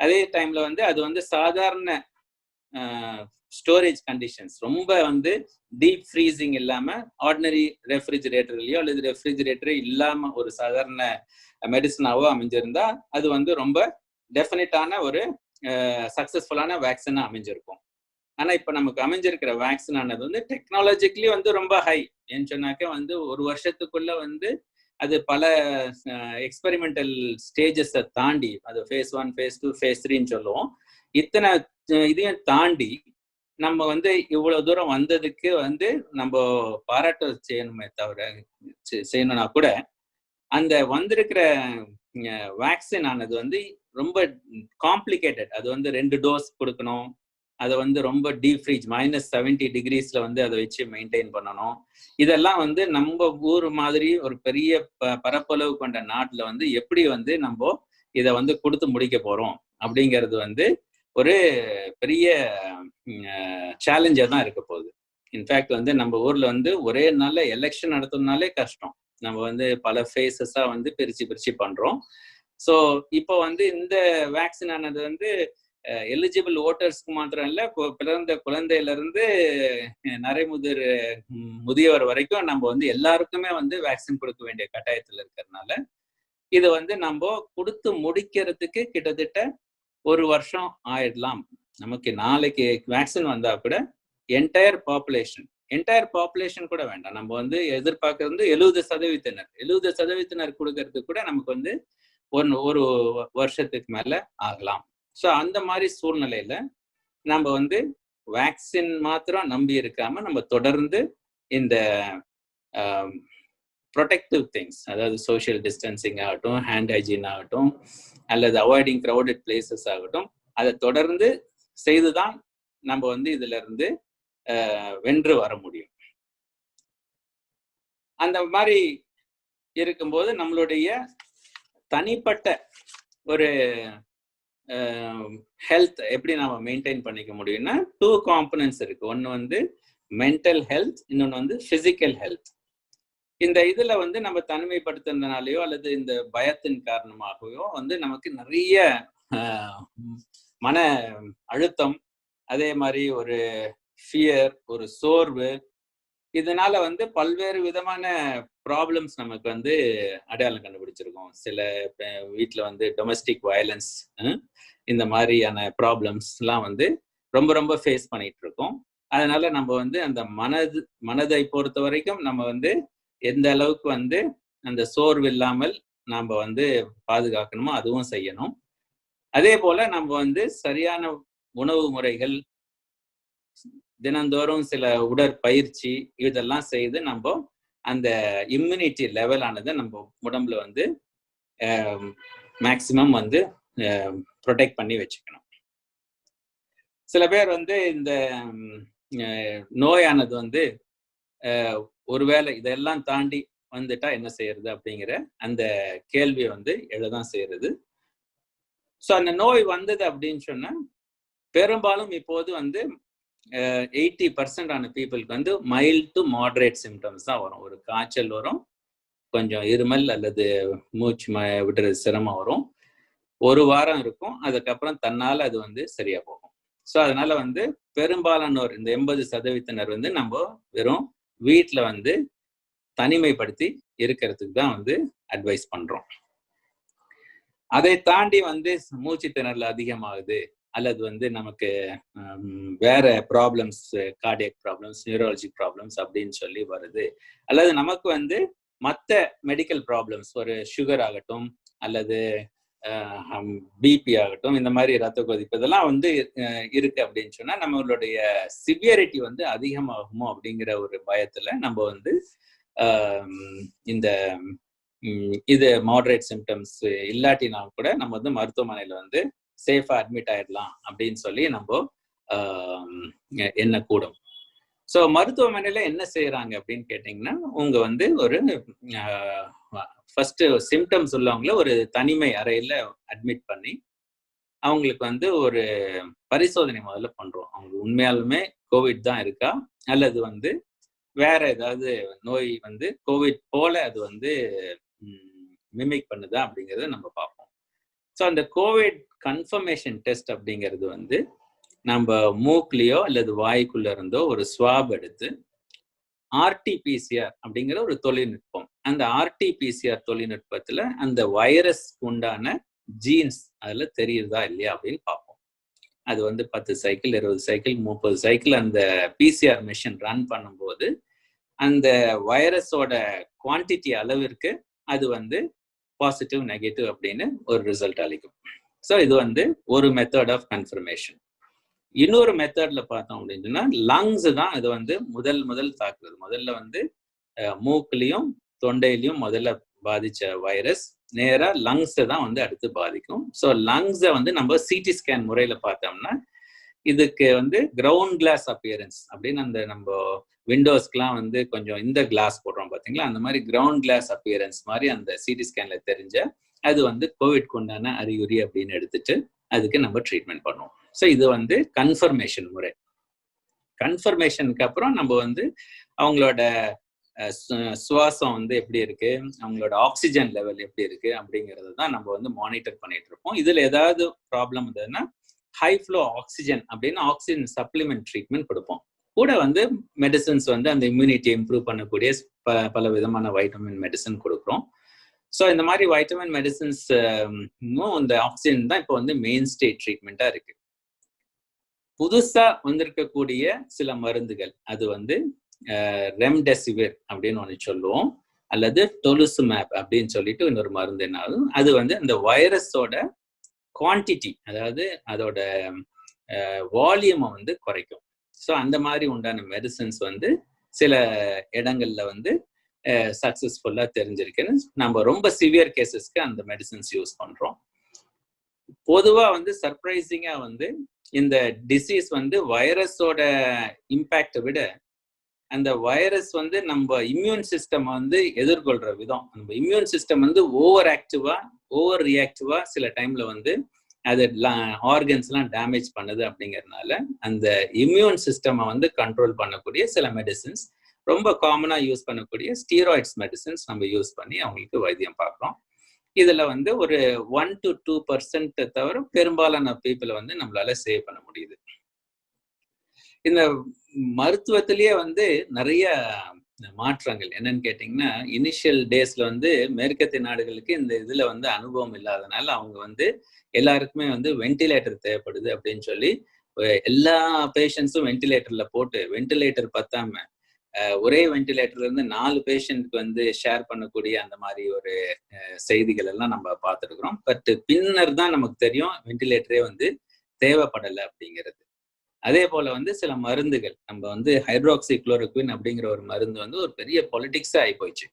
அதே டைம்ல வந்து அது வந்து சாதாரண ஸ்டோரேஜ் கண்டிஷன்ஸ், ரொம்ப வந்து டீப் ஃப்ரீசிங் இல்லாம ஆர்டினரி ரெஃப்ரிஜிரேட்டர்லயோ அல்லது ரெஃப்ரிஜிரேட்டரே இல்லாம ஒரு சாதாரண மெடிசனாவோ அமைஞ்சிருந்தா அது வந்து ரொம்ப டெஃபினட்டான ஒரு சக்சஸ்ஃபுல்லான வேக்சினா அமைஞ்சிருக்கும். ஆனா இப்ப நமக்கு அமைஞ்சிருக்கிற வேக்சின் ஆனது வந்து டெக்னாலஜிக்கலி வந்து ரொம்ப ஹை. ஏன்னு சொன்னாக்க வந்து ஒரு வருஷத்துக்குள்ள வந்து அது பல எக்ஸ்பெரிமெண்டல் ஸ்டேஜஸை தாண்டி, அது phase 1 phase 2 phase 3ன்னு சொல்லுவோம். இத்தனை இதையும் தாண்டி நம்ம வந்து இவ்வளவு தூரம் வந்ததுக்கு வந்து நம்ம பாராட்ட செய்யணுமே தவிர செய்யணும்னா கூட அந்த வந்திருக்கிற வேக்சின் ஆனது வந்து ரொம்ப காம்ப்ளிகேட்டட். அது வந்து 2 டோஸ் கொடுக்கணும், அதை வந்து ரொம்ப டீப் ஃப்ரீஜ் -70 டிகிரிஸ்ல வந்து அதை வச்சு மெயின்டைன் பண்ணணும். இதெல்லாம் வந்து நம்ம ஊர் மாதிரி ஒரு பெரிய பரப்பளவு கொண்ட நாட்டுல வந்து எப்படி வந்து நம்ம இதை வந்து கொடுத்து முடிக்க போறோம் அப்படிங்கிறது வந்து ஒரு பெரிய சேலஞ்சா தான் இருக்க போகுது. இன்ஃபேக்ட் வந்து நம்ம ஊர்ல வந்து ஒரே நாள்ல எலெக்ஷன் நடத்தணும்னாலே கஷ்டம். நம்ம வந்து பல ஃபேஸஸா வந்து பிரிச்சு பண்றோம். ஸோ இப்போ வந்து இந்த வேக்சின் ஆனது வந்து எலிஜிபிள் ஓட்டர்ஸ்க்கு மாத்திரம் இல்ல, பிறந்த குழந்தையில இருந்து முதியவர் வரைக்கும் நம்ம வந்து எல்லாருக்குமே வந்து வேக்சின் கொடுக்க வேண்டிய கட்டாயத்துல இருக்கிறதுனால இது வந்து நம்ம கொடுத்து முடிக்கிறதுக்கு கிட்டத்தட்ட 1 வருஷம் ஆயிடலாம். நமக்கு நாளைக்கு வேக்சின் வந்தா கூட என்டையர் பாப்புலேஷன் கூட வேண்டாம். நம்ம வந்து எதிர்பார்க்கறது வந்து 70% கொடுக்கறதுக்கு கூட நமக்கு வந்து ஒரு வருஷத்துக்கு மேல ஆகலாம். ஸோ அந்த மாதிரி சூழ்நிலையில நம்ம வந்து வேக்சின் மாத்திரம் நம்பி இருக்காம நம்ம தொடர்ந்து இந்த ப்ரொடெக்டிவ் திங்ஸ், அதாவது சோஷியல் டிஸ்டன்சிங் ஆகட்டும், ஹேண்ட் ஹைஜீன் ஆகட்டும், அல்லது அவாய்டிங் க்ரௌடட் பிளேசஸ் ஆகட்டும், அதை தொடர்ந்து செய்துதான் நம்ம வந்து இதுல இருந்து வென்று வர முடியும். அந்த மாதிரி இருக்கும்போது நம்மளுடைய தனிப்பட்ட ஒரு ஹெல்த் எப்படி நம்ம மெயின்டைன் பண்ணிக்க முடியும்னா 2 காம்பனன்ட்ஸ் இருக்கு. ஒன்று வந்து மென்டல் ஹெல்த், இன்னொன்று வந்து பிசிக்கல் ஹெல்த். இந்த இதுல வந்து நம்ம தனிமைப்படுத்துறதுனாலயோ அல்லது இந்த பயத்தின் காரணமாகவோ வந்து நமக்கு நிறைய மன அழுத்தம், அதே மாதிரி ஒரு ஃபியர், ஒரு சோர்வு, இதனால வந்து பல்வேறு விதமான ப்ராப்ளம்ஸ் நமக்கு வந்து அடையாளம் கண்டுபிடிச்சிருக்கோம். சில வீட்டில் வந்து டொமஸ்டிக் வயலன்ஸ், இந்த மாதிரியான ப்ராப்ளம்ஸ் எல்லாம் வந்து ரொம்ப ஃபேஸ் பண்ணிட்டு இருக்கோம். அதனால நம்ம வந்து அந்த மனதை பொறுத்த வரைக்கும் நம்ம வந்து எந்த அளவுக்கு வந்து அந்த சோர்வு இல்லாமல் நம்ம வந்து பாதுகாக்கணுமோ அதுவும் செய்யணும். அதே போல நம்ம வந்து சரியான உணவு முறைகள், தினந்தோறும் சில உடற்பயிற்சி இதெல்லாம் செய்து நம்ம அந்த இம்யூனிட்டி லெவல் ஆனதை நம்ம உடம்புல வந்து மேக்சிமம் வந்து ப்ரொடெக்ட் பண்ணி வச்சுக்கணும். சில பேர் வந்து இந்த நோயானது வந்து ஒருவேளை இதெல்லாம் தாண்டி வந்துட்டா என்ன செய்யறது அப்படிங்கிற அந்த கேள்வியை வந்து எழதான் செய்யறது. ஸோ அந்த நோய் வந்தது அப்படின்னு சொன்னா பெரும்பாலும் இப்போது வந்து 80% ஆன பீப்புளுக்கு வந்து மைல்ட் டு மாடரேட் சிம்டம்ஸ் தான் வரும். ஒரு காய்ச்சல் வரும், கொஞ்சம் இருமல் அல்லது மூச்சு விடுறது சிரமம் வரும், ஒரு வாரம் இருக்கும், அதுக்கப்புறம் தன்னால அது வந்து சரியா போகும். ஸோ அதனால வந்து பெரும்பாலானோர் இந்த 80% வந்து நம்ம வெறும் வீட்டில் வந்து தனிமைப்படுத்தி இருக்கிறதுக்கு தான் வந்து அட்வைஸ் பண்றோம். அதை தாண்டி வந்து மூச்சு திணறல் அதிகமாகுது அல்லது வந்து நமக்கு வேற problems, cardiac problems, neurology problems அப்படின்னு சொல்லி வருது, அல்லது நமக்கு வந்து மற்ற மெடிக்கல் ப்ராப்ளம்ஸ், ஒரு சுகர் ஆகட்டும் அல்லது பிபி ஆகட்டும், இந்த மாதிரி ரத்த கொதிப்பு இதெல்லாம் வந்து இருக்கு அப்படின்னு சொன்னா நம்மளுடைய சிவியரிட்டி வந்து அதிகமாகுமோ அப்படிங்கிற ஒரு பயத்துல நம்ம வந்து இந்த இது மாடரேட் சிம்டம்ஸ் இல்லாட்டினா கூட நம்ம வந்து மருத்துவமனையில வந்து சேஃபா அட்மிட் ஆயிடலாம் அப்படின்னு சொல்லி நம்ம எண்ணக்கூடும். ஸோ மருத்துவமனையில என்ன செய்யறாங்க அப்படின்னு கேட்டீங்கன்னா, உங்க வந்து ஒரு ஃபர்ஸ்ட் சிம்டம்ஸ் உள்ளவங்கள ஒரு தனிமை அறையில அட்மிட் பண்ணி அவங்களுக்கு வந்து ஒரு பரிசோதனை முதல்ல பண்றோம். அவங்க உண்மையாலுமே கோவிட் தான் இருக்கா அல்லது வந்து வேற ஏதாவது நோய் வந்து கோவிட் போல அது வந்து மிமிக் பண்ணுதா அப்படிங்கிறத நம்ம பார்ப்போம். ஸோ அந்த கோவிட் கன்ஃபர்மேஷன் டெஸ்ட் அப்படிங்கிறது வந்து நம்ம மூக்குலையோ அல்லது வாய்க்குள்ள இருந்தோ ஒரு ஸ்வாப் எடுத்து ஆர்டிபிசிஆர் அப்படிங்கிற ஒரு தொழில்நுட்பம், அந்த ஆர்டிபிசிஆர் தொழில்நுட்பத்துல அந்த வைரஸ் உண்டான ஜீன்ஸ் அதுல தெரியுதா இல்லையா அப்படின்னு பார்ப்போம். அது வந்து 10 சைக்கிள், 20 சைக்கிள், 30 சைக்கிள் அந்த பிசிஆர் மிஷின் ரன் பண்ணும்போது அந்த வைரஸோட குவான்டிட்டி அளவிற்கு அது வந்து பாசிட்டிவ், நெகட்டிவ் அப்படின்னு ஒரு ரிசல்ட் அளிக்கும். ஸோ இது வந்து ஒரு மெத்தட் ஆஃப் கன்ஃபர்மேஷன். இன்னொரு மெத்தட்ல பார்த்தோம் அப்படின்னா லங்ஸ் தான் இது வந்து முதல் தாக்குறது. முதல்ல வந்து மூக்குலையும் தொண்டையிலையும் முதல்ல பாதிச்ச வைரஸ் நேரா லங்ஸை தான் வந்து அடுத்து பாதிக்கும். ஸோ லங்ஸை வந்து நம்ம சிடி ஸ்கேன் முறையில பார்த்தோம்னா இதுக்கு வந்து கிரவுண்ட் கிளாஸ் அப்பியரன்ஸ் அப்படின்னு அந்த நம்ம விண்டோஸ்க்குலாம் வந்து கொஞ்சம் இந்த கிளாஸ் போடுறோம் பார்த்தீங்களா, அந்த மாதிரி கிரவுண்ட் கிளாஸ் அப்பியரன்ஸ் மாதிரி அந்த சிடி ஸ்கேன்ல தெரிஞ்ச அது வந்து கோவிட் கொண்டான அறிகுறி அப்படின்னு எடுத்துட்டு அதுக்கு நம்ம ட்ரீட்மெண்ட் பண்ணுவோம். ஸோ இது வந்து கன்ஃபர்மேஷன் முறை. கன்ஃபர்மேஷனுக்கு அப்புறம் நம்ம வந்து அவங்களோட சுவாசம் வந்து எப்படி இருக்கு, அவங்களோட ஆக்சிஜன் லெவல் எப்படி இருக்கு அப்படிங்கிறது தான் நம்ம வந்து மானிட்டர் பண்ணிட்டு இருப்போம். இதுல ஏதாவது ப்ராப்ளம் இருந்ததுன்னா ஹை ஃப்ளோ ஆக்சிஜன் அப்படின்னு ஆக்சிஜன் சப்ளிமெண்ட் ட்ரீட்மெண்ட் கொடுப்போம். கூட வந்து மெடிசன்ஸ் வந்து அந்த இம்யூனிட்டி இம்ப்ரூவ் பண்ணக்கூடிய பல விதமான வைட்டமின் மெடிசன் கொடுக்குறோம். ஸோ இந்த மாதிரி வைட்டமின் மெடிசன்ஸ் இந்த ஆக்சிஜன் தான் இப்போ வந்து மெயின் ஸ்டேட் ட்ரீட்மெண்ட்டா இருக்கு. புதுசா வந்திருக்கக்கூடிய சில மருந்துகள், அது வந்து ரெம்டெசிவிர் அப்படின்னு ஒன்று சொல்லுவோம், அல்லது டொலுசுமேப் அப்படின்னு சொல்லிட்டு இன்னொரு மருந்து என்ன ஆகும், அது வந்து அந்த வைரஸோட குவான்டிட்டி, அதாவது அதோட வால்யூமை வந்து குறைக்கும். ஸோ அந்த மாதிரி உண்டான மெடிசன்ஸ் வந்து சில இடங்கள்ல வந்து சக்சஸ்ஃபுல்லா தெரிஞ்சிருக்குன்னு நம்ம ரொம்ப சிவியர் கேசஸ்க்கு அந்த மெடிசன்ஸ் யூஸ் பண்றோம். பொதுவா வந்து சர்ப்ரைசிங்கா வந்து இந்த டிசீஸ் வந்து வைரஸோட இம்பேக்டை விட அந்த வைரஸ் வந்து நம்ம இம்யூன் சிஸ்டம் வந்து எதிர்கொள்ற விதம், நம்ம இம்யூன் சிஸ்டம் வந்து ஓவர் ரியாக்டிவா சில டைம்ல வந்து அது ஆர்கன்ஸ்லாம் டேமேஜ் பண்ணுது. அப்படிங்கிறதுனால அந்த இம்யூன் சிஸ்டமை வந்து கண்ட்ரோல் பண்ணக்கூடிய சில மெடிசின்ஸ், ரொம்ப காமனா யூஸ் பண்ணக்கூடிய ஸ்டீராய்ட்ஸ் மெடிசின்ஸ் நம்ம யூஸ் பண்ணி அவங்களுக்கு வைத்தியம் பார்க்குறோம். இதுல வந்து ஒரு 1 to 2% தவிர பெரும்பாலான பீப்புளை வந்து நம்மளால சேவ் பண்ண முடியுது. இந்த மருத்துவத்திலேயே வந்து நிறைய மாற்றங்கள் என்னன்னு கேட்டீங்கன்னா, இனிஷியல் டேஸ்ல வந்து மேற்கத்திய நாடுகளுக்கு இந்த இதுல வந்து அனுபவம் இல்லாதனால அவங்க வந்து எல்லாருக்குமே வந்து வென்டிலேட்டர் தேவைப்படுது அப்படின்னு சொல்லி எல்லா பேஷண்ட்ஸும் வென்டிலேட்டர்ல போட்டு, வென்டிலேட்டர் பத்தாம ஒரே வென்டிலேட்டர்ல இருந்து 4 பேஷண்ட்க்கு வந்து ஷேர் பண்ணக்கூடிய அந்த மாதிரி ஒரு செய்திகள் எல்லாம் நம்ம பார்த்துருக்கிறோம். பட் பின்னர் தான் நமக்கு தெரியும் வென்டிலேட்டரே வந்து தேவைப்படலை அப்படிங்கிறது. அதே போல வந்து சில மருந்துகள் நம்ம வந்து ஹைட்ராக்சி குளோரோக்வின் அப்படிங்கிற ஒரு மருந்து வந்து ஒரு பெரிய பொலிட்டிக்ஸா ஆகி போயிடுச்சு.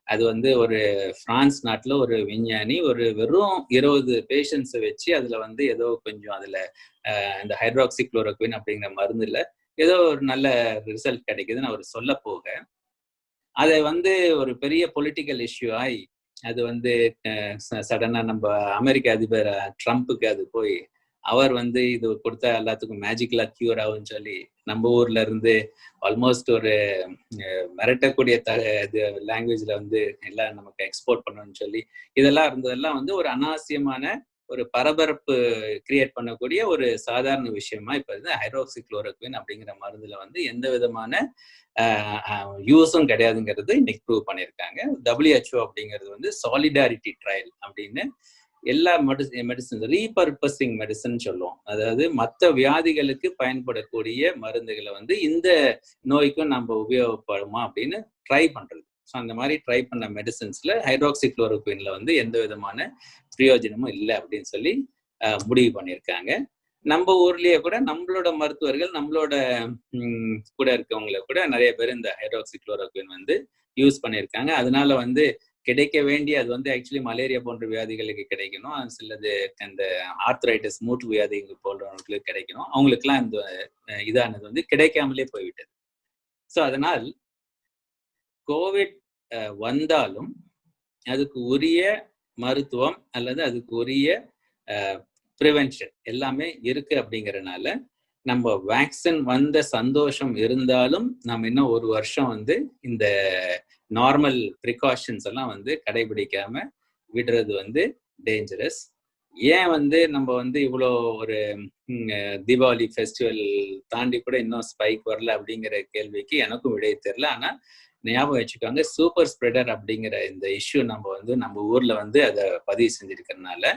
அது வந்து ஒரு பிரான்ஸ் நாட்டுல ஒரு விஞ்ஞானி ஒரு வெறும் 20 பேஷண்ட்ஸை வச்சு அதுல வந்து ஏதோ கொஞ்சம் அதுல இந்த ஹைட்ராக்சி குளோரோக்வின் அப்படிங்கிற மருந்துல ஏதோ ஒரு நல்ல ரிசல்ட் கிடைக்குதுன்னு அவர் சொல்ல போக அதை வந்து ஒரு பெரிய பொலிட்டிக்கல் இஷ்யூ ஆகி அது வந்து சடனா நம்ம அமெரிக்க அதிபர் ட்ரம்ப்புக்கு அது போய் அவர் வந்து இது கொடுத்தா எல்லாத்துக்கும் மேஜிக்கலா கியூர் ஆகும்னு சொல்லி நம்ம ஊர்ல இருந்து ஆல்மோஸ்ட் ஒரு மிரட்டக்கூடிய லாங்குவேஜ்ல வந்து எல்லாம் நமக்கு எக்ஸ்போர்ட் பண்ணணும்னு சொல்லி இதெல்லாம் இருந்ததெல்லாம் வந்து ஒரு அனாவசியமான ஒரு பரபரப்பு கிரியேட் பண்ணக்கூடிய ஒரு சாதாரண விஷயமா இப்ப இருந்து ஹைட்ராக்சி குளோரோக்வின் அப்படிங்கிற மருந்துல வந்து எந்த விதமான யூஸும் கிடையாதுங்கிறது இன்னைக்கு ப்ரூவ் பண்ணியிருக்காங்க. WHO அப்படிங்கிறது வந்து சாலிடாரிட்டி ட்ரையல் அப்படின்னு எல்லா மெடிசன் ரீபர்பஸிங் மெடிசன் சொல்லுவோம். அதாவது மற்ற வியாதிகளுக்கு பயன்படக்கூடிய மருந்துகளை வந்து இந்த நோய்க்கும் நம்ம உபயோகப்படுமா அப்படின்னு ட்ரை பண்றது. ஸோ அந்த மாதிரி ட்ரை பண்ண மெடிசன்ஸ்ல ஹைட்ராக்சி குளோரோக்வின்ல வந்து எந்த விதமான பிரயோஜனமும் இல்லை அப்படின்னு சொல்லி முடிவு பண்ணியிருக்காங்க. நம்ம ஊர்லயே கூட நம்மளோட மருத்துவர்கள் நம்மளோட கூட இருக்கவங்கள கூட நிறைய பேர் இந்த ஹைட்ராக்சி குளோரோக்வின் வந்து யூஸ் பண்ணியிருக்காங்க. அதனால வந்து கிடைக்க வேண்டிய அது வந்து ஆக்சுவலி மலேரியா போன்ற வியாதிகளுக்கு கிடைக்கணும், சிலது இந்த ஆர்த்ரைட்டிஸ் மூட்டு வியாதி போன்றவங்களுக்கு கிடைக்கணும், அவங்களுக்குலாம் இந்த இதானது வந்து கிடைக்காமலே போய்விட்டது. ஸோ அதனால் கோவிட் வந்தாலும் அதுக்கு உரிய மருத்துவம் அல்லது அதுக்கு உரிய ப்ரிவென்ஷன் எல்லாமே இருக்கு. அப்படிங்கறதுனால நம்ம வேக்சின் வந்த சந்தோஷம் இருந்தாலும் நம்ம இன்னும் ஒரு வருஷம் வந்து இந்த நார்மல் ப்ரிகாஷன்ஸ் எல்லாம் வந்து கடைபிடிக்காம விடுறது வந்து டேஞ்சரஸ். ஏன் வந்து நம்ம வந்து இவ்வளோ ஒரு தீபாவளி ஃபெஸ்டிவல் தாண்டி கூட இன்னும் ஸ்பைக் வரல அப்படிங்கிற கேள்விக்கு எனக்கும் விடை தெரியல. ஆனா ஞாபகம் வச்சுக்கோங்க, சூப்பர் ஸ்ப்ரெடர் அப்படிங்கிற இந்த இஷ்யூ நம்ம வந்து நம்ம ஊர்ல வந்து அதை பதிவு செஞ்சிருக்கிறதுனால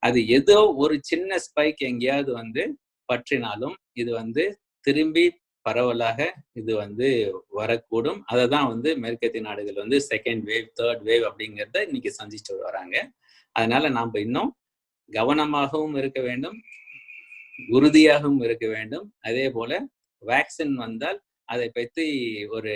அது ஏதோ ஒரு சின்ன ஸ்பைக் எங்கேயாவது வந்து பற்றினாலும் இது வந்து திரும்பி பரவலாக இது வந்து வரக்கூடும். அதை தான் வந்து மேற்கத்திய நாடுகள் வந்து செகண்ட் வேவ் தேர்ட் வேவ் அப்படிங்கிறத இன்னைக்கு சந்திச்சுட்டு வராங்க. அதனால நாம் இன்னும் கவனமாகவும் இருக்க வேண்டும், உறுதியாகவும் இருக்க வேண்டும். அதே போல வேக்சின் வந்தால் அதை பற்றி ஒரு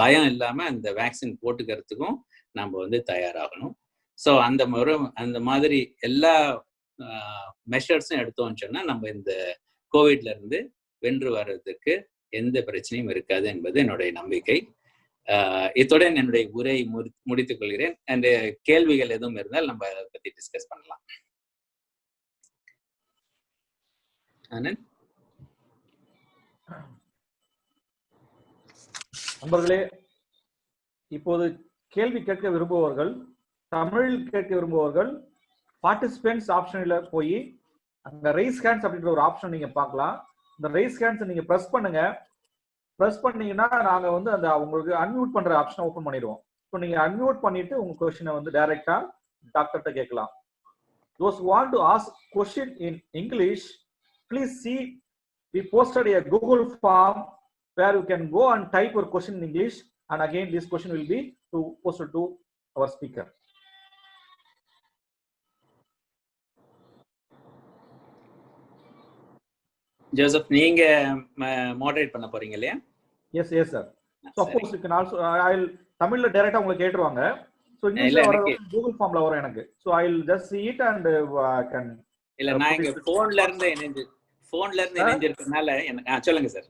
பயம் இல்லாம அந்த வேக்சின் போட்டுக்கிறதுக்கும் நம்ம வந்து தயாராகணும். ஸோ அந்த மாதிரி எல்லா மெஷர்ஸும் எடுத்தோம்னு சொன்னா நம்ம இந்த கோவிட்ல இருந்து வென்று வர்றதுக்கு எந்த பிரச்சனையும் இருக்காது என்பது என்னுடைய நம்பிக்கை. இத்துடன் என்னுடைய உரையை முடித்துக் கொள்கிறேன். அந்த கேள்விகள் எதுவும் இருந்தால் நம்ம அதை பத்தி டிஸ்கஸ் பண்ணலாம். ஆனந்த். நண்பர்களே, இப்போது கேள்வி கேட்க விரும்புபவர்கள், தமிழில் கேட்க விரும்புபவர்கள் பார்ட்டிசிபென்ட்ஸ் ஆப்ஷன்ல போய் அங்க ரைஸ் ஹேண்ட்ஸ் அப்படின்ற ஒரு ஆப்ஷன் நீங்க பார்க்கலாம். இந்த ரைஸ் ஹேண்ட்ஸ் நீங்க பிரஸ் பண்ணுங்க. பிரஸ் பண்ணீங்கன்னா நாங்க வந்து அந்த உங்களுக்கு அன்மியூட் பண்ற ஆப்ஷனை ஓபன் பண்ணிடுவோம். இப்போ நீங்க அன்மியூட் பண்ணிட்டு உங்க கொஸ்டினை வந்து டைரக்டா டாக்டர்கிட்ட கேட்கலாம். Those who want to ask question in English, please see we posted a Google form where you can go and type your question in English, and again this question will be posted to our speaker. Joseph, நீங்க moderate பண்ண போறீங்க இல்லையா? Yes sir. So of course you can also I'll தமிழ்ல டைரக்டா உங்களுக்கு கேட்றுவாங்க. So இங்கிலீஷ்ல வர Google ஃபார்ம்ல வரும் எனக்கு. So I'll just see it and can இல்ல நான் இங்க போன்ல இருந்து இணைஞ்சிருக்கனால எனக்கு சொல்லுங்க sir.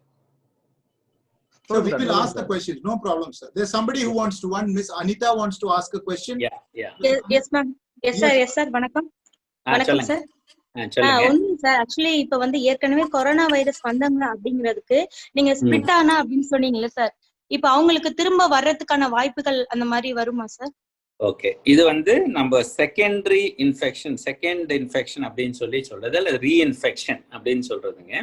So we will ask the questions, no problem sir. There's somebody who wants to, one Miss Anita wants to ask a question. Yeah. Yes ma'am. Yes sir வணக்கம். வணக்கம் sir. ஒண்ணும் சார், ஆக்சுவலி இப்ப வந்து ஏற்கனவே corona virus வந்தாங்க அப்படிங்கிறதுக்கு நீங்க spirit ஆனா அப்படின்னு சொன்னீங்கல்ல சார், இப்ப அவங்களுக்கு திரும்ப வர்றதுக்கான வாய்ப்புகள் அந்த மாதிரி வருமா சார்? ஓகே, இது வந்து நம்ம செகண்ட் இன்ஃபெக்ஷன் அப்படின்னு சொல்றது அல்ல ரீஇன்ஃபெக்ஷன் அப்படின்னு சொல்றதுங்க.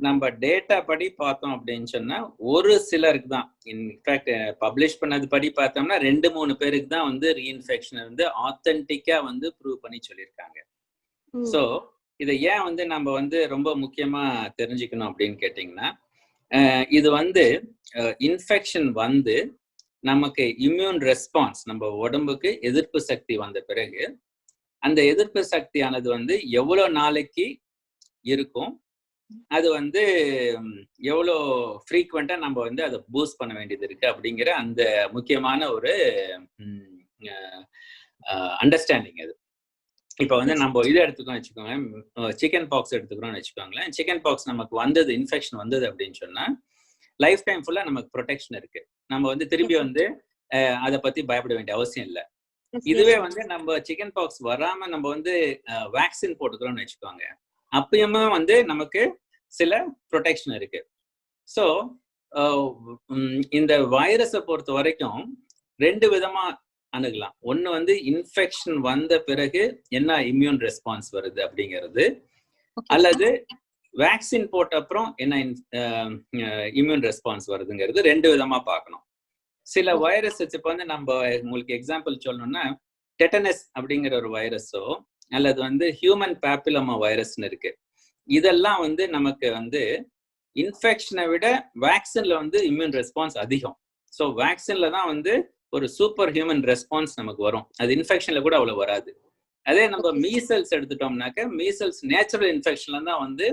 நம்ம டேட்டா படி பார்த்தோம் அப்படின்னு சொன்னா ஒரு சிலருக்கு தான், இன்ஃபேக்ட் பப்ளிஷ் பண்ணது படி பார்த்தோம்னா 2-3 பேருக்கு தான் வந்து ரீஇன்ஃபெக்ஷன் வந்து ஆத்தென்டிக்கா வந்து ப்ரூவ் பண்ணி சொல்லியிருக்காங்க. ஸோ இதை ஏன் வந்து நம்ம வந்து ரொம்ப முக்கியமா தெரிஞ்சுக்கணும் அப்படின்னு கேட்டிங்கன்னா, இது வந்து இன்ஃபெக்ஷன் வந்து நமக்கு இம்யூன் ரெஸ்பான்ஸ், நம்ம உடம்புக்கு எதிர்ப்பு சக்தி வந்த பிறகு அந்த எதிர்ப்பு சக்தியானது வந்து எவ்வளோ நாளைக்கு இருக்கும், அது வந்து எவ்வளோ ஃப்ரீக்வெண்டா நம்ம வந்து அதை பூஸ்ட் பண்ண வேண்டியது இருக்கு அப்படிங்கிற அந்த முக்கியமான ஒரு அண்டர்ஸ்டாண்டிங் அது. இப்போ வந்து நம்ம இது எடுத்துக்கோன்னு வச்சுக்கோங்க, சிக்கன் பாக்ஸ் எடுத்துக்கிறோம்னு வச்சுக்கோங்களேன். சிக்கன் பாக்ஸ் நமக்கு வந்தது, இன்ஃபெக்ஷன் வந்தது அப்படின்னு சொன்னா லைஃப் டைம் ஃபுல்லா நமக்கு ப்ரொடெக்ஷன் இருக்கு. நம்ம வந்து திருப்பி வந்து அதை பத்தி பயப்பட வேண்டிய அவசியம் இல்லை. இதுவே வந்து நம்ம சிக்கன் பாக்ஸ் வராம நம்ம வந்து வேக்சின் போட்டுக்கிறோம்னு வச்சுக்கோங்க, அப்பயுமே வந்து நமக்கு சில ப்ரொடெக்ஷன் இருக்கு. ஸோ இந்த வைரஸை பொறுத்த வரைக்கும் 2 விதமா அணுகலாம். ஒண்ணு வந்து இன்ஃபெக்ஷன் வந்த பிறகு என்ன இம்யூன் ரெஸ்பான்ஸ் வருது அப்படிங்கிறது, அல்லது வேக்சின் போட்ட அப்புறம் என்ன இம்யூன் ரெஸ்பான்ஸ் வருதுங்கிறது 2 விதமா பார்க்கணும். சில வைரஸ் இப்ப வந்து நம்ம உங்களுக்கு எக்ஸாம்பிள் சொல்லணும்னா, டெட்டனஸ் அப்படிங்கிற ஒரு வைரஸோ அல்லது வந்து ஹியூமன் பேப்பிலோமா வைரஸ்னு இருக்கு. இதெல்லாம் வந்து நமக்கு வந்து இன்ஃபெக்ஷனை விட வேக்சின்ல வந்து இம்யூன் ரெஸ்பான்ஸ் அதிகம். ஸோ வேக்சின்ல தான் வந்து ஒரு சூப்பர் ஹியூமன் ரெஸ்பான்ஸ் நமக்கு வரும். அது இன்ஃபெக்ஷன்ல கூட அவ்வளவு வராது. அதே நம்ம மீசல்ஸ் எடுத்துட்டோம்னாக்க, மீசல்ஸ் நேச்சுரல் இன்ஃபெக்ஷன்ல தான் வந்து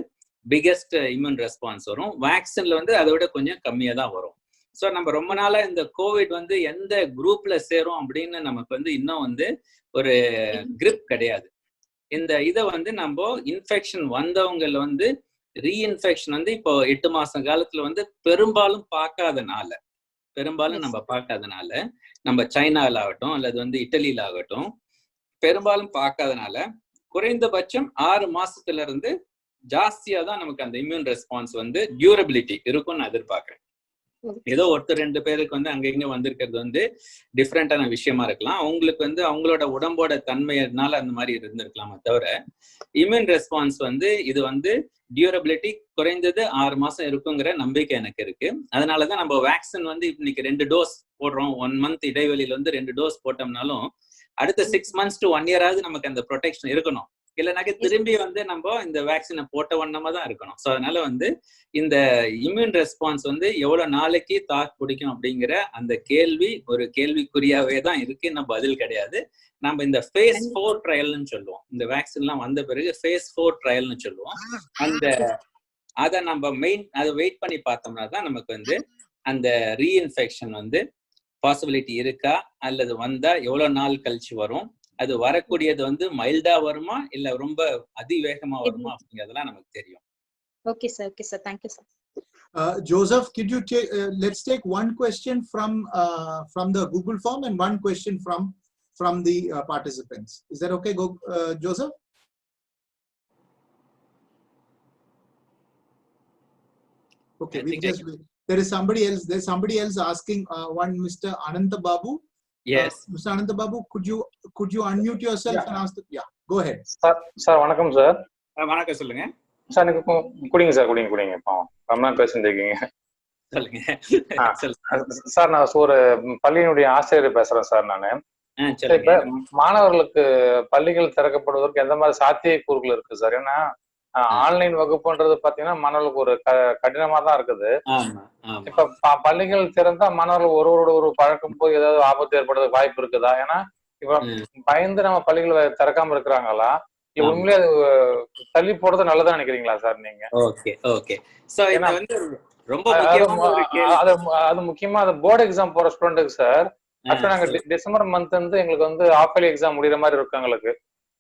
பிகெஸ்ட் இம்யூன் ரெஸ்பான்ஸ் வரும். வேக்சின்ல வந்து அதை விட கொஞ்சம் கம்மியா தான் வரும். ஸோ நம்ம ரொம்ப நாளா இந்த கோவிட் வந்து எந்த குரூப்ல சேரும் அப்படின்னு நமக்கு வந்து இன்னும் வந்து ஒரு கிரிப் கிடையாது. இந்த இதை வந்து நம்ம இன்ஃபெக்ஷன் வந்தவங்கள வந்து ரீஇன்ஃபெக்ஷன் வந்து இப்போ 8 மாசம் காலத்துல வந்து பெரும்பாலும் நம்ம பார்க்காதனால, நம்ம சைனால ஆகட்டும் அல்லது வந்து இட்டலியில ஆகட்டும், பெரும்பாலும் பார்க்காதனால குறைந்தபட்சம் 6 மாசத்துல இருந்து ஜாஸ்தியா தான் நமக்கு அந்த இம்யூன் ரெஸ்பான்ஸ் வந்து டியூரபிலிட்டி இருக்கும்னு நான் எதிர்பார்க்கிறேன். ஏதோ 1-2 பேருக்கு வந்து அங்க இங்க வந்திருக்கிறது வந்து டிஃப்ரெண்டான விஷயமா இருக்கலாம். அவங்களுக்கு வந்து அவங்களோட உடம்போட தன்மையினால அந்த மாதிரி இருந்திருக்கலாமே தவிர, இம்யூன் ரெஸ்பான்ஸ் வந்து இது வந்து டியூரபிலிட்டி குறைந்தது 6 மாசம் இருக்குங்கிற நம்பிக்கை எனக்கு இருக்கு. அதனாலதான் நம்ம வேக்சின் வந்து இன்னைக்கு 2 டோஸ் போடுறோம். 1 மந்த் இடைவெளியில வந்து 2 டோஸ் போட்டோம்னாலும் அடுத்த 6 months to 1 year ஆகுது நமக்கு அந்த ப்ரொடெக்ஷன் இருக்கணும். இல்லைனாக்க திரும்பி வந்து நம்ம இந்த வேக்சினை போட்ட வண்ணமா தான் இருக்கணும். ஸோ அதனால வந்து இந்த இம்யூன் ரெஸ்பான்ஸ் வந்து எவ்வளவு நாளைக்கு தாக்கு பிடிக்கும் அப்படிங்கிற அந்த கேள்வி ஒரு கேள்விக்குறியாவே தான் இருக்கு. நம்ம பதில் கிடையாது. நம்ம இந்த phase 4 ட்ரையல்னு சொல்லுவோம். இந்த வேக்சின் எல்லாம் வந்த பிறகு phase 4 ட்ரையல்னு சொல்லுவோம். அதை நம்ம அதை வெயிட் பண்ணி பார்த்தோம்னா தான் நமக்கு வந்து அந்த ரீஇன்ஃபெக்ஷன் வந்து பாசிபிலிட்டி இருக்கா, அல்லது வந்தா எவ்வளவு நாள் கழிச்சு வரும், அது வரக்கூடியது வந்து மைல்டா வருமா இல்ல ரொம்ப அதிவேகமா வருமா அப்படிங்கிறதெல்லாம் நமக்கு தெரியும். Okay sir, thank you sir. Joseph, could you take let's take one question from the Google form and one question from the participants. Is that okay, Joseph? Okay, there is somebody else. There's somebody else asking one Mr. Ananta Babu. Yes. Mr. Ananta Babu, could you unmute yourself and ask go ahead. Sir, வணக்கம் sir. வணக்கம், சொல்லுங்க sir. எனக்கு குடிங்க sir, குடிங்க. ரொம்ப பேசிருக்கீங்க. சொல்லுங்க sir. நான் ஒரு பள்ளியினுடைய ஆசிரியர் பேசுறேன் சார். நானு இப்ப மாணவர்களுக்கு பள்ளிகள் திறக்கப்படுவதற்கு எந்த மாதிரி சாத்தியக்கூறுகள் இருக்கு சார்? ஏன்னா ஆன்லைன் வகுப்புன்றது பாத்தீங்கன்னா மாணவர்களுக்கு ஒரு கடினமா தான் இருக்குது. இப்ப பள்ளிகள் திறந்தா மாணவர்கள் ஒருவரோட ஒரு பழக்கம் போய் ஏதாவது ஆபத்து ஏற்படுறதுக்கு வாய்ப்பு இருக்குதா? ஏன்னா இப்ப பயந்து நம்ம பள்ளிகள் திறக்காம இருக்கிறாங்களா, இல்ல உண்மையிலே அது தள்ளி போடுறது நல்லதா நினைக்கிறீங்களா சார் நீங்க? அது முக்கியமா அது போர்டு எக்ஸாம் போற ஸ்டூடெண்ட்டுக்கு சார். ஆக்சுவலா நாங்க டிசம்பர் மந்த் வந்து எங்களுக்கு வந்து ஹாஃப் இயர்லி எக்ஸாம் முடிகிற மாதிரி இருக்கு எங்களுக்கு.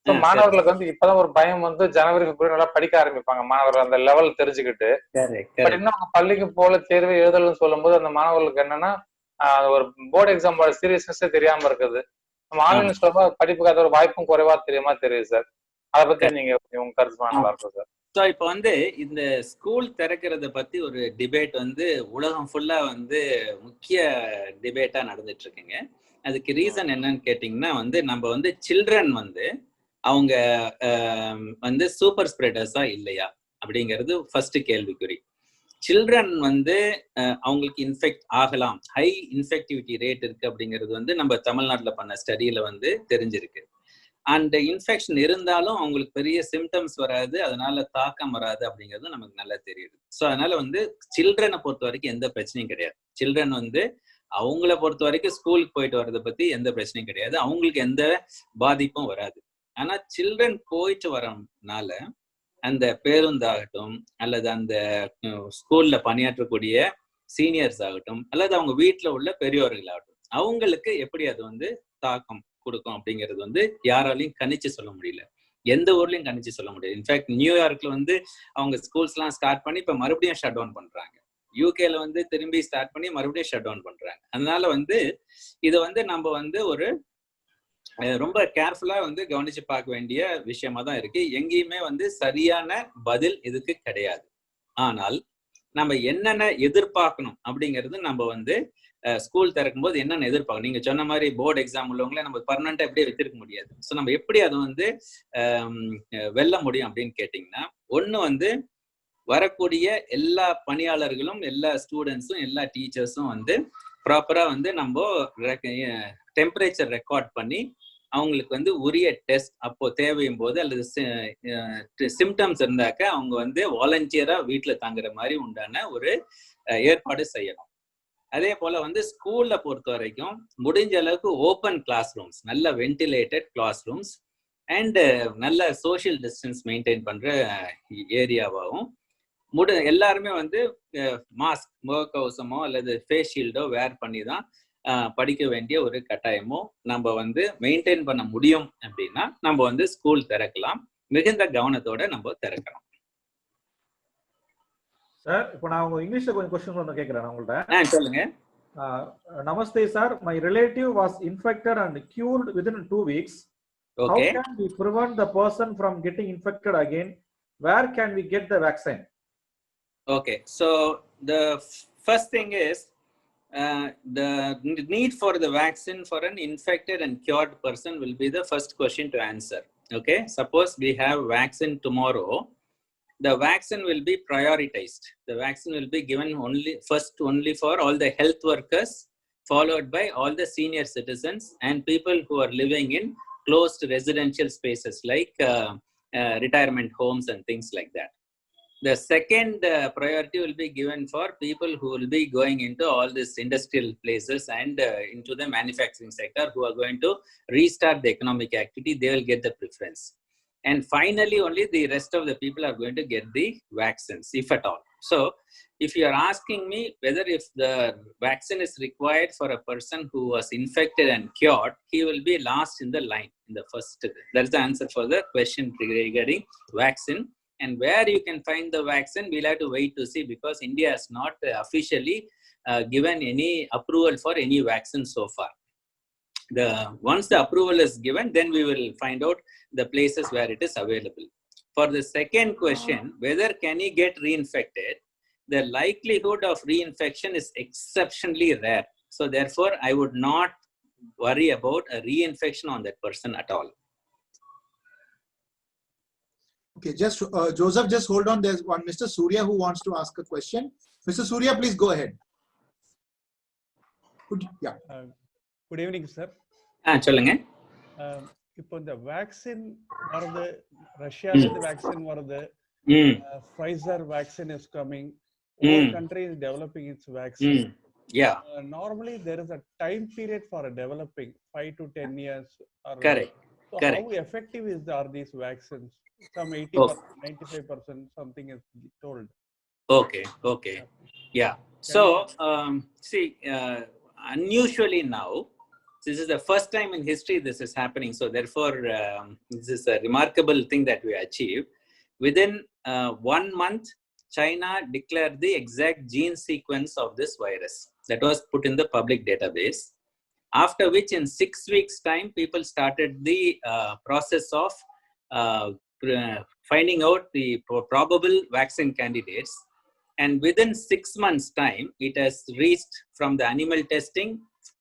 மாணவர்களுக்கு வந்து இப்பதான் ஒரு பயம் வந்து ஜனவரி பிப்ரவரி நல்லா படிக்க ஆரம்பிப்பாங்க மாணவர்கள், அந்த லெவல் தெரிஞ்சுக்கிட்டு. பட் இன்னும் பள்ளிக்கு போல தேர்வு எழுதல்னு சொல்லும் போது அந்த மாணவர்களுக்கு என்னன்னா ஒரு போர்டு எக்ஸாமோட சீரியஸ்னஸே தெரியாம இருக்குது. நம்ம ஆன்லைன் சொல்லும்போது படிப்புக்கு அது ஒரு வாய்ப்பும் குறைவா தெரியுது சார். அதை பத்தி நீங்க உங்க கருத்து நல்லா இருக்கும் சார். ஸோ இப்போ வந்து இந்த ஸ்கூல் திறக்கிறத பத்தி ஒரு டிபேட் வந்து உலகம் ஃபுல்லா வந்து முக்கிய டிபேட்டா நடந்துட்டு இருக்குங்க. அதுக்கு ரீசன் என்னன்னு கேட்டீங்கன்னா வந்து நம்ம வந்து சில்ட்ரன் வந்து அவங்க வந்து சூப்பர் ஸ்ப்ரெடர்ஸா இல்லையா அப்படிங்கிறது ஃபர்ஸ்ட் கேள்விக்குறி. சில்ட்ரன் வந்து அவங்களுக்கு இன்ஃபெக்ட் ஆகலாம், ஹை இன்ஃபெக்டிவிட்டி ரேட் இருக்கு அப்படிங்கிறது வந்து நம்ம தமிழ்நாட்டில் பண்ண ஸ்டடியில வந்து தெரிஞ்சிருக்கு. அந்த இன்ஃபெக்ஷன் இருந்தாலும் அவங்களுக்கு பெரிய சிம்டம்ஸ் வராது, அதனால தாக்கம் வராது அப்படிங்கிறது நமக்கு நல்லா தெரியுது. ஸோ அதனால வந்து சில்ட்ரனை பொறுத்த வரைக்கும் எந்த பிரச்சனையும் கிடையாது. சில்ட்ரன் வந்து அவங்கள பொறுத்த வரைக்கும் ஸ்கூலுக்கு போயிட்டு வர்றதை பத்தி எந்த பிரச்சனையும் கிடையாது, அவங்களுக்கு எந்த பாதிப்பும் வராது. ஆனா சில்ட்ரன் போயிட்டு வரனால அந்த பேருந்தாகட்டும் அல்லது அந்த ஸ்கூல்ல பணியாற்றக்கூடிய சீனியர்ஸ் ஆகட்டும் அல்லது அவங்க வீட்டுல உள்ள பெரியோர்கள் ஆகட்டும், அவங்களுக்கு எப்படி அது வந்து தாக்கம் கொடுக்கும் அப்படிங்கிறது வந்து யாராலையும் கணிச்சு சொல்ல முடியல. எந்த ஊர்லயும் கணிச்சு சொல்ல முடியாது. இன்ஃபேக்ட் நியூயார்க்ல வந்து அவங்க ஸ்கூல்ஸ் எல்லாம் ஸ்டார்ட் பண்ணி இப்ப மறுபடியும் ஷட் டவுன் பண்றாங்க. யூகேல வந்து திரும்பி ஸ்டார்ட் பண்ணி மறுபடியும் ஷட் டவுன் பண்றாங்க. அதனால வந்து இது வந்து நம்ம வந்து ஒரு ரொம்ப கேர்ஃபுல்லா வந்து கவனிச்சு பார்க்க வேண்டிய விஷயமா தான் இருக்கு. எங்கேயுமே வந்து சரியான பதில் இதுக்கு கிடையாது. ஆனால் நம்ம என்னென்ன எதிர்பார்க்கணும் அப்படிங்கிறது நம்ம வந்து ஸ்கூல் திறக்கும் போது என்னென்ன எதிர்பார்க்கணும். நீங்க சொன்ன மாதிரி போர்டு எக்ஸாம் உள்ளவங்களே நம்ம பர்மனண்டா எப்படியே வச்சிருக்க முடியாது. ஸோ நம்ம எப்படி அதை வந்து வெல்ல முடியும் அப்படின்னு கேட்டீங்கன்னா, ஒண்ணு வந்து வரக்கூடிய எல்லா பணியாளர்களும் எல்லா ஸ்டூடெண்ட்ஸும் எல்லா டீச்சர்ஸும் வந்து ப்ராப்பரா வந்து நம்ம டெம்பரேச்சர் ரெக்கார்ட் பண்ணி அவங்களுக்கு வந்து உரிய டெஸ்ட் அப்போ தேவையும் போது அல்லது சிம்டம்ஸ் இருந்தாக்க அவங்க வந்து வாலண்டியரா வீட்டுல தங்குற மாதிரி உண்டான ஒரு ஏற்பாடு செய்யணும். அதே போல வந்து ஸ்கூல்ல பொறுத்த வரைக்கும் முடிஞ்ச அளவுக்கு ஓப்பன் கிளாஸ் ரூம்ஸ், நல்ல வென்டிலேட்டட் கிளாஸ் ரூம்ஸ் அண்ட் நல்ல சோஷியல் டிஸ்டன்ஸ் மெயின்டைன் பண்ற ஏரியாவாகவும் எல்லாருமே வந்து மாஸ்க், முகக்கவசமோ அல்லது ஃபேஸ் ஷீல்டோ வேர் பண்ணி தான் படிக்க வேண்டிய ஒரு கட்டாயமோ நம்ம வந்து மெயின்டைன் பண்ண முடியும் அப்படின்னா நம்ம வந்து ஸ்கூல் திறக்கலாம். மிகுந்த கவனத்தோட நம்ம திறக்கலாம். சார், இப்போ நான் உங்க இங்கிலீஷ்ல கொஞ்சம் क्वेश्चन ஒன்னு கேக்குறேன் உங்கள்ட்ட. சொல்லுங்க. நமஸ்தே sir, my relative was infected and cured within 2 weeks. Okay. How can we prevent the person from getting infected again? Where can we get the vaccine? Okay, so the first thing is the need for the vaccine for an infected and cured person will be the first question to answer. Okay, suppose we have vaccine tomorrow, the vaccine will be prioritized. The vaccine will be given only for all the health workers, followed by all the senior citizens and people who are living in closed residential spaces like retirement homes and things like that. The second priority will be given for people who will be going into all these industrial places and into the manufacturing sector who are going to restart the economic activity. They will get the preference. And finally, only the rest of the people are going to get the vaccines, if at all. So, if you are asking me whether if the vaccine is required for a person who was infected and cured, he will be last in the line, in the first. That's the answer for the question regarding vaccine. And where you can find the vaccine, we'll have to wait to see, because India has not officially given any approval for any vaccine so far. Once the approval is given, then we will find out the places where it is available. For the second question, whether can he get reinfected, the likelihood of reinfection is exceptionally rare. So therefore, I would not worry about a reinfection on that person at all. Okay, just Joseph, just hold on. There's one Mr. Surya who wants to ask a question. Mr. Surya, please go ahead. Good evening, sir. சொல்லுங்க. இப்போ இந்த vaccine வரது, ரஷ்யால இருந்து vaccine வரது, Pfizer vaccine is coming. All country is developing its vaccine. Yeah. Normally there is a time period for developing 5 to 10 years. Correct. So correct. How effective are these vaccines? Some 80%, 95%, something is told. Okay. Yeah. So, see, unusually now, this is the first time in history this is happening. So therefore, this is a remarkable thing that we achieved. Within 1 month, China declared the exact gene sequence of this virus that was put in the public database. After which, in 6 weeks' time, people started the process of finding out the probable vaccine candidates. And within 6 months' time, it has reached from the animal testing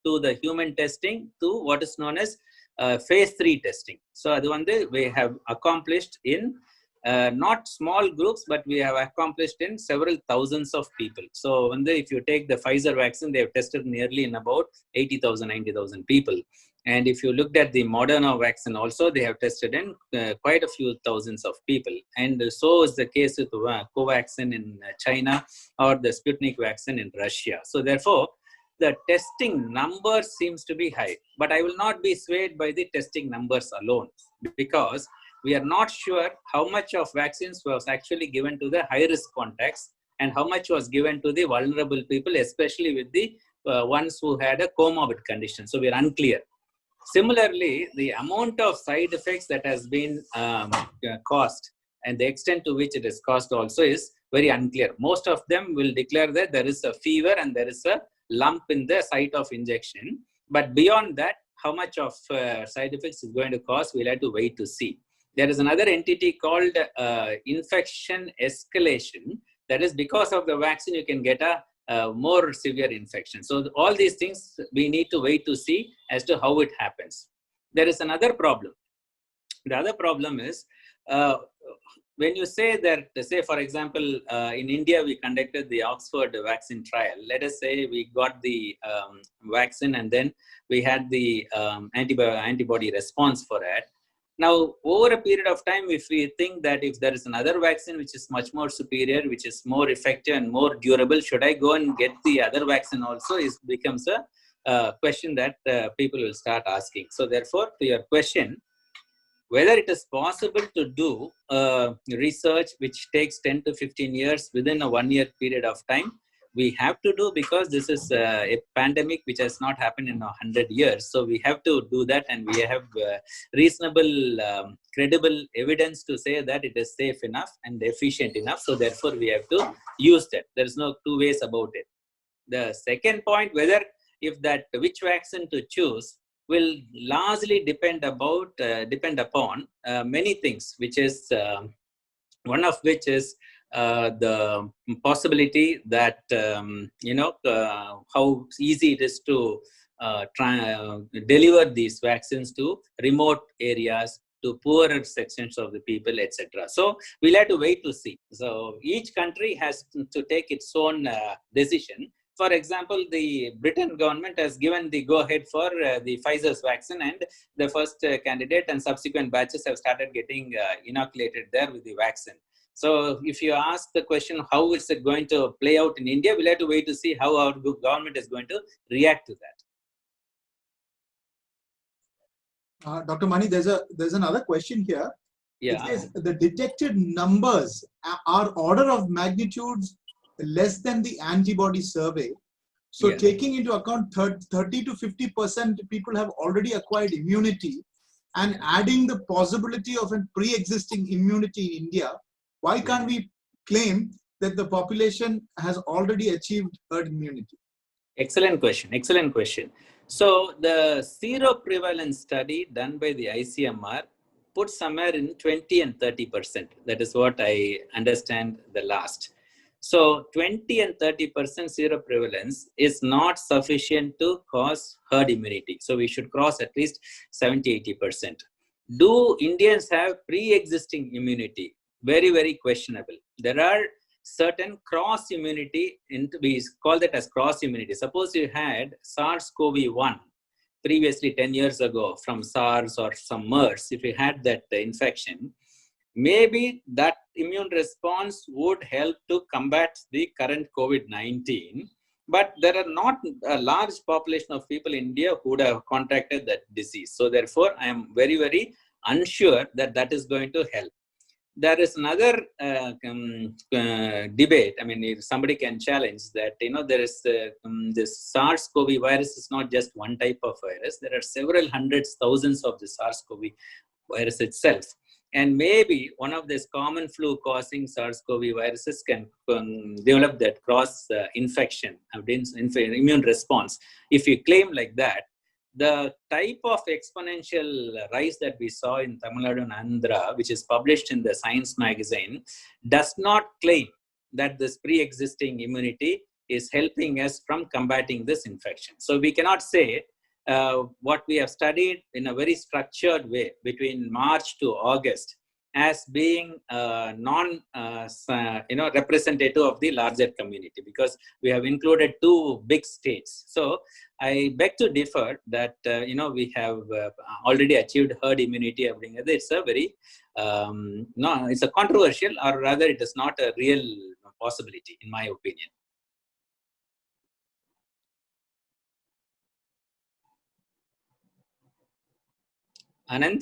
to the human testing to what is known as phase 3 testing. So we have accomplished in not small groups, but we have accomplished in several thousands of people. So if you take the Pfizer vaccine, they have tested nearly in about 80,000, 90,000 people. And if you looked at the Moderna vaccine also, they have tested in quite a few thousands of people. And so is the case with Covaxin in China or the Sputnik vaccine in Russia. So therefore, the testing number seems to be high, but I will not be swayed by the testing numbers alone, because we are not sure how much of vaccines was actually given to the high-risk contacts and how much was given to the vulnerable people, especially with the ones who had a comorbid condition. So we are unclear. Similarly, the amount of side effects that has been caused and the extent to which it is caused also is very unclear. Most of them will declare that there is a fever and there is a lump in the site of injection. But beyond that, how much of side effects is going to cause, we'll have to wait to see. There is another entity called infection escalation. That is, because of the vaccine, you can get a more severe infection. So all these things, we need to wait to see as to how it happens. There is another problem. The other problem is, when you say that, say for example, in India, we conducted the Oxford vaccine trial. Let us say we got the vaccine and then we had the antibody response for it. Now, over a period of time, if we think that if there is another vaccine which is much more superior, which is more effective and more durable, should I go and get the other vaccine also? It becomes a question that people will start asking. So therefore, to your question, whether it is possible to do research which takes 10 to 15 years within a 1 year period of time, we have to do, because this is a pandemic which has not happened in 100 years. So we have to do that, and we have reasonable, credible evidence to say that it is safe enough and efficient enough. So therefore, we have to use that. There is no two ways about it. The second point, whether which vaccine to choose, will largely depend upon many things, which is one of which is the possibility that how easy it is to deliver these vaccines to remote areas, to poorer sections of the people, etc. So we'll have to wait to see. So each country has to take its own decision. For example, the Britain government has given the go-ahead for the Pfizer's vaccine, and the first candidate and subsequent batches have started getting inoculated there with the vaccine. So if you ask the question, how is it going to play out in India, we'll have to wait to see how our government is going to react to that. Dr. Mani, there's another question here. Yeah. It says the detected numbers are order of magnitudes less than the antibody survey. So taking into account 30 to 50% people have already acquired immunity, and adding the possibility of a pre-existing immunity in India, why can't we claim that the population has already achieved herd immunity? Excellent question. Excellent question. So the seroprevalence study done by the ICMR put somewhere in 20 and 30%. That is what I understand the last. So 20 and 30% seroprevalence is not sufficient to cause herd immunity. So we should cross at least 70-80%. Do Indians have pre-existing immunity? Very, very questionable. There are certain cross immunity, we call that as cross immunity. Suppose you had SARS-CoV-1 previously 10 years ago from SARS or some MERS, if you had that infection, maybe that immune response would help to combat the current COVID-19. But there are not a large population of people in India who would have contracted that disease. So therefore, I am very, very unsure that that is going to help. There is another debate. I mean, if somebody can challenge that, there is this SARS-CoV virus is not just one type of virus. There are several hundreds, thousands of the SARS-CoV virus itself. And maybe one of these common flu causing SARS-CoV viruses can develop that cross infection, immune response. If you claim like that, the type of exponential rise that we saw in Tamil Nadu and Andhra, which is published in the Science magazine, does not claim that this pre-existing immunity is helping us from combating this infection. So we cannot say what we have studied in a very structured way between March to August, as being representative of the larger community, because we have included 2 big states. So I beg to differ that we have already achieved herd immunity. It's a very it's a controversial, or rather it is not a real possibility in my opinion. Anand?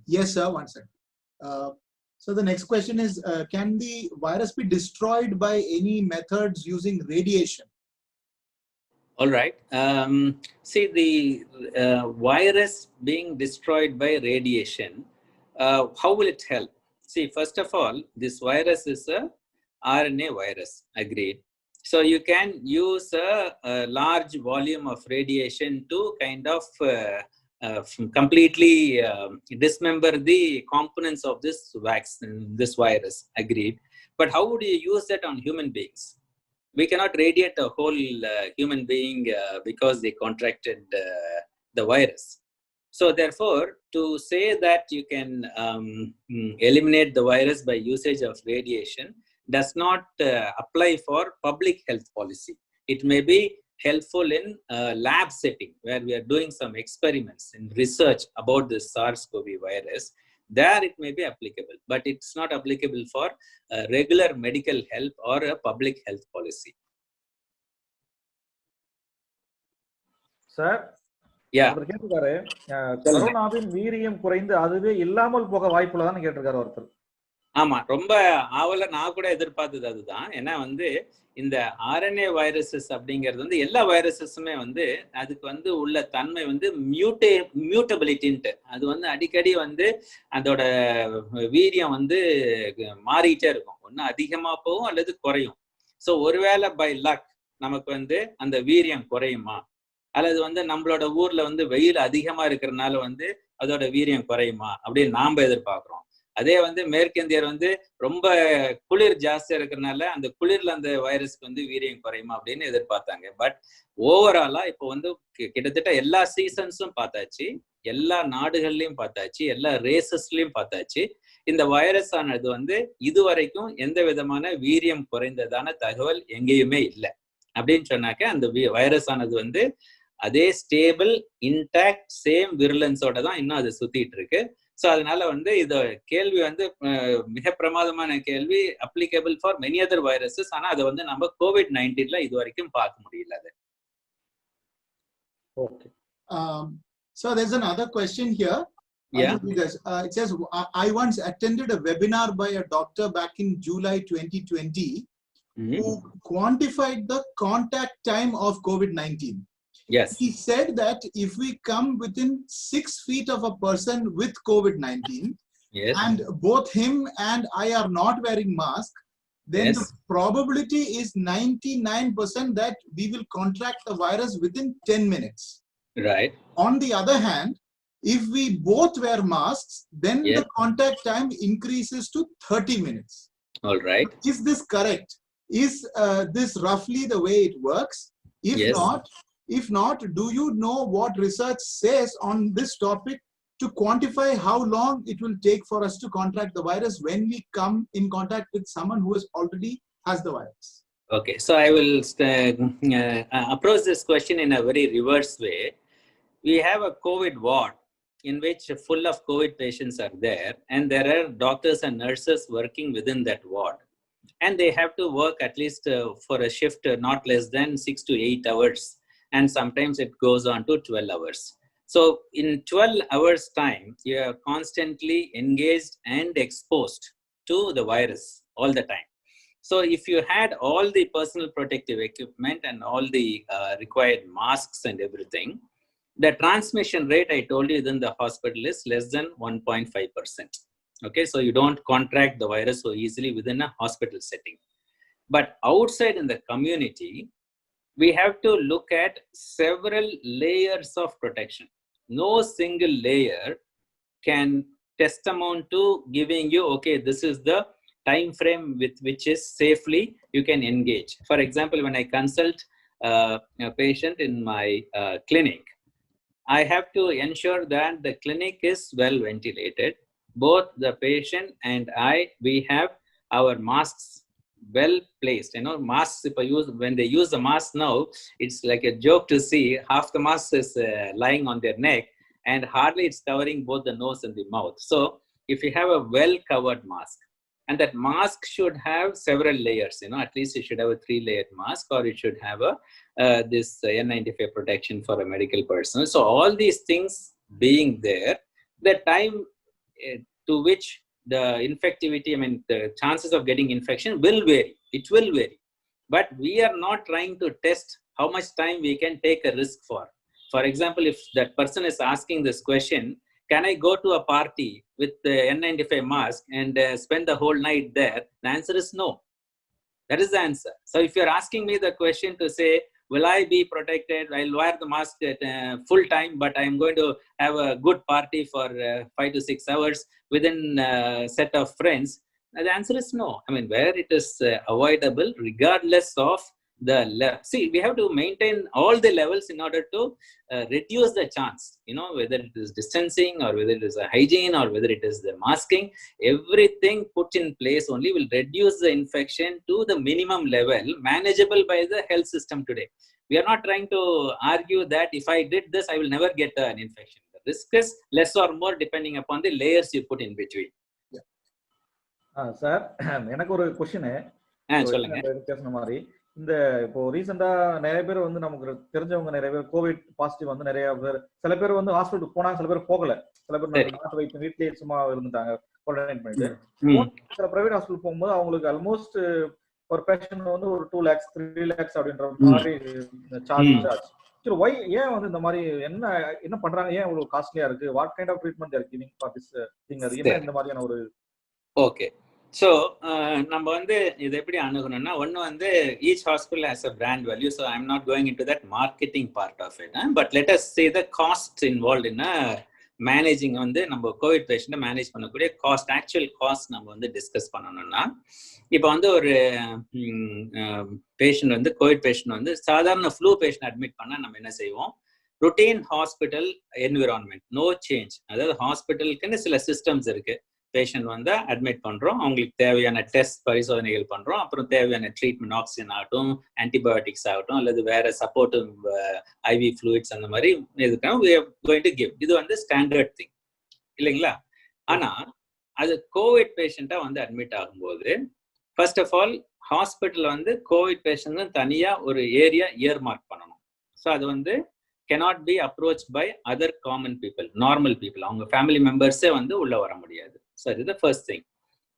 Yes, sir. One second. So the next question is, can the virus be destroyed by any methods using radiation? All right. See, the virus being destroyed by radiation, how will it help? See, first of all, this virus is a RNA virus, agreed. So you can use a large volume of radiation to kind of completely dismember the components of this vaccine, this virus, agreed. But how would you use that on human beings? We cannot radiate a whole human being because they contracted the virus. So therefore, to say that you can eliminate the virus by usage of radiation does not apply for public health policy. It may be helpful in a lab setting where we are doing some experiments in research about this SARS-CoV virus. There it may be applicable, but it's not applicable for regular medical help or a public health policy. Sir, கேட்டிருக்காரு கொரோனாவின் வீரியம் குறைந்து அதுவே இல்லாமல் போக வாய்ப்புள்ளதான்னு கேட்டிருக்காரு ஒருத்தர். ஆமா, ரொம்ப ஆவல நான் கூட எதிர்பார்த்தது அதுதான். ஏன்னா இந்த RNA வைரஸஸ் அப்படிங்கிறது எல்லா வைரஸஸுமே அதுக்கு உள்ள தன்மை மியூட்டபிலிட்டின்ட்டு, அது அடிக்கடி அதோட வீரியம் மாறிட்டே இருக்கும். ஒண்ணு அதிகமா போகும் அல்லது குறையும். ஸோ ஒருவேளை பை லக் நமக்கு அந்த வீரியம் குறையுமா, அல்லது நம்மளோட ஊர்ல வெயில் அதிகமா இருக்கிறதுனால அதோட வீரியம் குறையுமா அப்படின்னு நாம எதிர்பார்க்கிறோம். அதே மேற்கிந்தியர் ரொம்ப குளிர் ஜாஸ்தியா இருக்கிறதுனால அந்த குளிர்ல அந்த வைரஸ்க்கு வீரியம் குறையுமா அப்படின்னு எதிர்பார்த்தாங்க. பட் ஓவராலா இப்போ கிட்டத்தட்ட எல்லா சீசன்ஸும் பார்த்தாச்சு, எல்லா நாடுகள்லயும் பார்த்தாச்சு, எல்லா ரேசஸ்லயும் பார்த்தாச்சு. இந்த வைரஸ் ஆனது இதுவரைக்கும் எந்த விதமான வீரியம் குறைந்ததான தகவல் எங்கேயுமே இல்லை அப்படின்னு சொன்னாக்க, அந்த வைரஸ் ஆனது அதே ஸ்டேபிள் இன்டாக்ட் சேம் விருலன்ஸோட தான் இன்னும் அது சுத்திட்டு இருக்கு. ஸோ அதனால இது கேள்வி மிக பிரமாதமான கேள்வி, applicable for many other viruses. ஆனா அதை நம்ம COVID-19ல இது வரைக்கும் பார்க்க முடியல. அது okay. So there's another question here. Yeah. It says, I once attended a webinar by a doctor back in July 2020 who quantified the contact time of COVID-19. Yes. He said that if we come within 6 feet of a person with COVID-19, yes, and both him and I are not wearing mask, then yes, the probability is 99% that we will contract the virus within 10 minutes. Right. On the other hand, if we both wear masks, then yes, the contact time increases to 30 minutes. All right. Is this correct? Is this roughly the way it works? If not, do you know what research says on this topic to quantify how long it will take for us to contract the virus when we come in contact with someone who already has the virus? Okay, so I will approach this question in a very reverse way. We have a COVID ward in which full of COVID patients are there, and there are doctors and nurses working within that ward. And they have to work at least for a shift not less than 6 to 8 hours. And sometimes it goes on to 12 hours. So in 12 hours time, you are constantly engaged and exposed to the virus all the time. So if you had all the personal protective equipment and all the required masks and everything, the transmission rate I told you within the hospital is less than 1.5%. Okay, so you don't contract the virus so easily within a hospital setting. But outside in the community, we have to look at several layers of protection. No single layer can testamount to giving you, okay, this is the time frame with which is safely you can engage. For example, when I consult a patient in my clinic, I have to ensure that the clinic is well ventilated. both the patient and we have our masks well placed. Masks, if I use, when they use the mask now, it's like a joke to see half the mask is lying on their neck and hardly it's covering both the nose and the mouth. So if you have a well covered mask, and that mask should have several layers, at least it should have a 3-layered mask, or it should have this N95 protection for a medical person. So all these things being there, the time to which the infectivity, the chances of getting infection will vary. It will vary. But we are not trying to test how much time we can take a risk for. For example, if that person is asking this question, can I go to a party with the N95 mask and spend the whole night there? The answer is no. That is the answer. So if you're asking me the question to say, will I be protected? I'll wear the mask at full time, but I'm going to have a good party for 5 to 6 hours within a set of friends. The answer is no. Where it is avoidable, regardless of the see, we have to maintain all the levels in order to reduce the chance, whether it is distancing or whether it is a hygiene or whether it is the masking, everything put in place only will reduce the infection to the minimum level manageable by the health system today. We are not trying to argue that if I did this, I will never get an infection. The risk is less or more depending upon the layers you put in between. Sir, எனக்கு ஒரு question. சொல்லுங்க. பேசுன மாதிரி இந்த இப்போ ரீசெண்டா நிறைய பேர் வந்து நமக்கு தெரிஞ்சவங்க நிறைய பேர் கோவிட் பாசிட்டிவ் வந்து நிறைய பேர், சில பேர் வந்து ஹாஸ்பிட்டலுக்கு போனாங்க, சில பேர் போகல, சில பேர் நாட்டு வைத்தியம் வீட்லயே சும்மா இருந்துட்டாங்க குவாரண்டைன் பண்ணிட்டு. சில பிரைவேட் ஹாஸ்பிட்டல் போகும்போது அவங்களுக்கு ஆல்மோஸ்ட் ஒரு பேஷண்ட் வந்து ஒரு 2 lakhs 3 lakhs அப்படின்ற மாதிரி சார்ஜ். சரி, வை ஏன் வந்து இந்த மாதிரி என்ன பண்றாங்க? ஏன் இவ்வளவு காஸ்ட்லியா இருக்கு? What kind of treatment are giving for this thing? அது என்ன இந்த மாதிரியான ஒரு ஓகே. ஸோ நம்ம வந்து இது எப்படி அணுகணும்னா, ஒன்று வந்து each hospital has a brand value. So I am not going into that marketing part of it, but let us say the cost involve in managing. வந்து நம்ம கோவிட் பேஷண்ட்டை மேனேஜ் பண்ணக்கூடிய காஸ்ட், ஆக்சுவல் காஸ்ட் நம்ம வந்து discuss பண்ணணும்னா, இப்போ வந்து ஒரு பேஷண்ட் வந்து கோவிட் பேஷண்ட் வந்து சாதாரண ஃப்ளூ பேஷண்ட் அட்மிட் பண்ணால் நம்ம என்ன செய்வோம்? Routine hospital environment, no change. அதாவது ஹாஸ்பிட்டலுக்குன்னு சில சிஸ்டம்ஸ் இருக்கு. பேஷண்ட் வந்து அட்மிட் பண்றோம், அவங்களுக்கு தேவையான டெஸ்ட் பரிசோதனைகள் பண்றோம், அப்புறம் தேவையான ட்ரீட்மெண்ட், ஆக்சிஜன் ஆகட்டும், ஆன்டிபயோட்டிக்ஸ் ஆகட்டும், அல்லது வேற சப்போர்ட்டிவ் ஐவி ஃப்ளூயிட்ஸ் அந்த மாதிரி இதுக்காக இது வந்து ஸ்டாண்டர்ட் திங் இல்லைங்களா? ஆனா அது கோவிட் பேஷண்டா வந்து அட்மிட் ஆகும்போது, ஃபர்ஸ்ட் ஆஃப் ஆல் ஹாஸ்பிட்டல் வந்து கோவிட் பேஷண்ட் தனியா ஒரு ஏரியா இயர்மார்க் பண்ணணும். ஸோ அது வந்து cannot be approached by other common people, normal people. அவங்க ஃபேமிலி மெம்பர்ஸே வந்து உள்ள வர முடியாது. ஸோ இது ஃபர்ஸ்ட் திங்.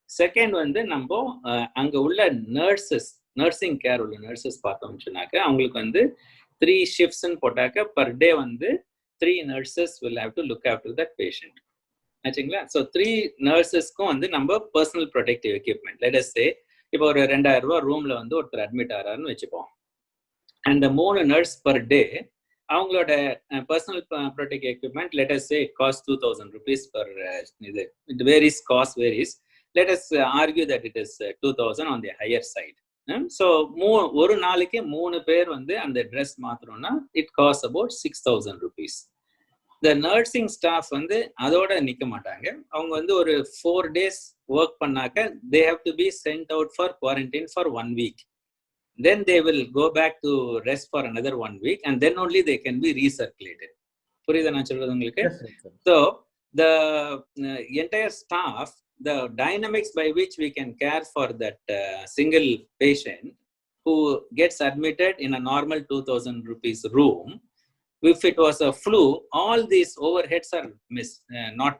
செகண்ட் வந்து நம்ம அங்கே உள்ள நர்சஸ், நர்சிங் கேர் உள்ள நர்சஸ் பார்த்தோம்னு சொன்னாக்க, அவங்களுக்கு வந்து 3 shifts போட்டாக்க பர் டே வந்து 3 nurses will have to look after that patient. ஆச்சுங்களா? ஸோ 3 nurses-க்கும் வந்து நம்ம personal protective equipment, let us சே இப்போ ஒரு 2000 ரூபாய் ரூம்ல வந்து ஒருத்தர் அட்மிட் ஆகிறாருன்னு வச்சுப்போம். அந்த 3 nurse பர் டே அவங்களோட personal protective equipment, let us say cost 2000 rupees per இது. It varies, cost varies. Let us argue that it is 2000 on the higher side. So ஒரு நாளைக்கு 3 பேர் வந்து அந்த ட்ரெஸ் மாத்திரம்னா இட் காஸ்ட் அபவுட் 6000 rupees. இந்த நர்சிங் ஸ்டாஃப் வந்து அதோட நிற்க மாட்டாங்க. அவங்க வந்து ஒரு 4 days ஒர்க் பண்ணாக்க they have to be sent out for quarantine for 1 week. Then they will go back to rest for another 1 week and then only they can be recirculated. புரியுதா நான் சொல்றது உங்களுக்கு? So the entire staff, the dynamics by which we can care for that single patient who gets admitted in a normal 2000 rupees room, if it was a flu, all these overheads are not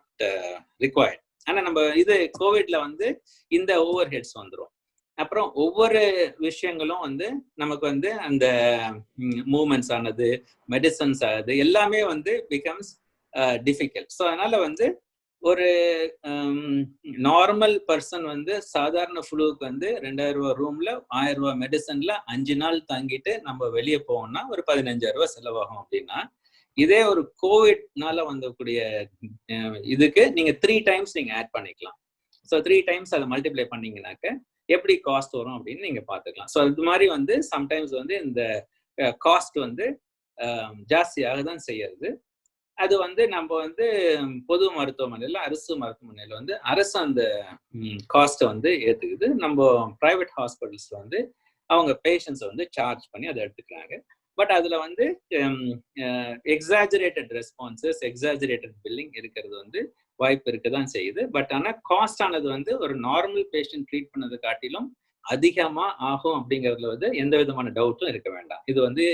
required. ஆனா நம்ம இது கோவிட்ல வந்து இந்த overheads வந்துடும். அப்புறம் ஒவ்வொரு விஷயங்களும் வந்து நமக்கு வந்து அந்த மூமெண்ட்ஸ் ஆனது, மெடிசன்ஸ் ஆனது எல்லாமே வந்து பிகம்ஸ் டிஃபிகல்ட். ஸோ அதனால வந்து ஒரு நார்மல் பர்சன் வந்து சாதாரண ஃப்ளூக்கு வந்து 2000 ரூபாய் ரூம்ல 1000 ரூபாய் மெடிசன்ல 5 நாள் தங்கிட்டு நம்ம வெளியே போவோம்னா ஒரு 15000 ரூபாய் செலவாகும். அப்படின்னா இதே ஒரு கோவிட்னால வந்தக்கூடிய இதுக்கு நீங்க 3 times நீங்க ஆட் பண்ணிக்கலாம். ஸோ 3 times அதை மல்டிப்ளை பண்ணீங்கன்னாக்க எப்படி காஸ்ட் வரும் அப்படின்னு நீங்க பாத்துக்கலாம். ஸோ இது மாதிரி வந்து சம்டைம்ஸ் வந்து இந்த காஸ்ட் வந்து ஜாஸ்தியாக தான் செய்யறது. அது வந்து நம்ம வந்து பொது மருத்துவமனையில, அரசு மருத்துவமனையில வந்து அரசு அந்த காஸ்ட்டை வந்து ஏத்துக்குது. நம்ம பிரைவேட் ஹாஸ்பிட்டல்ஸ்ல வந்து அவங்க பேஷண்ட்ஸை வந்து சார்ஜ் பண்ணி அதை எடுத்துக்கிறாங்க. பட் அதுல வந்து எக்ஸாஜரேட்டட் ரெஸ்பான்சஸ், எக்ஸாஜரேட்டட் பில்லிங் இருக்கிறது வந்து வாய்ப்பு இருக்கதான் செய்யுது. பட் ஆனா காஸ்ட் ஆனது வந்து ஒரு நார்மல் பேஷண்ட் ட்ரீட் பண்ணதை காட்டிலும் அதிகமா ஆகும் அப்படிங்கிறதுல வந்து எந்த விதமான டவுட்டும் இருக்க வேண்டாம். இது வந்து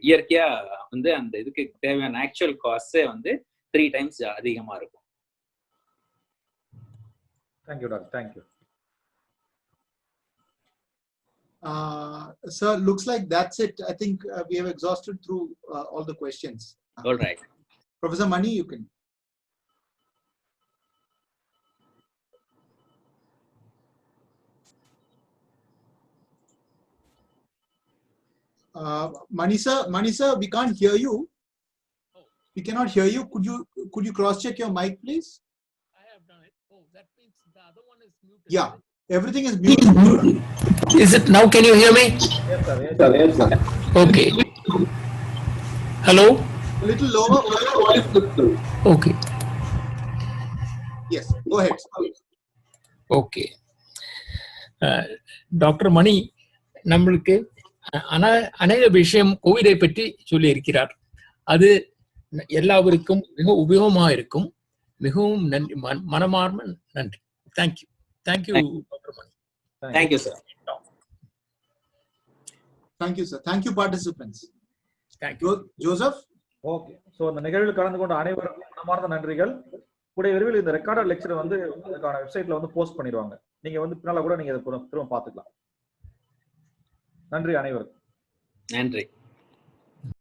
இயற்கையா வந்து அந்த இதுக்கு தேவையான ஆக்சுவல் காஸ்டே வந்து 3 times அதிகமா இருக்கும். Thank you doctor. Thank you. Sir, looks like that's it. I think we have exhausted through all the questions. All right. Professor Mani, you can. Mani sir, we can't hear you. We cannot hear you. Could you cross check your mic, please? I have done it. Oh, that means the other one is muted. Yeah, everything is muted. Is it now? Can you hear me? Yes, sir. Yes, sir. Okay. Hello? A little lower. Okay. Yes, go ahead. Okay. Doctor Mani நம்மளுக்கு அநேக விஷயம் கோவிடை பற்றி சொல்லி இருக்கிறார். அது எல்லாருக்கும் மிக உபயோகமாக இருக்கும். மிகவும் நன்றி, மனமார்ந்த நன்றி. Thank you. Thank you doctor Mani. Thank you sir. Thank you, sir. Thank you, participants. Thank you. Joseph? Okay. So இந்த நிகழ்வில் கலந்து கொண்ட அனைவருக்கும் மனமார்ந்த நன்றிகள். கூடிய விரைவில் இந்த ரெக்கார்டட் லெக்சர் வந்து அதுக்கான வெப்சைட்ல வந்து போஸ்ட் பண்ணிடுவாங்க. நீங்க வந்து பின்னால கூட நீங்க இதை திரும்ப பார்த்துக்கலாம். நன்றி அனைவருக்கும். நன்றி.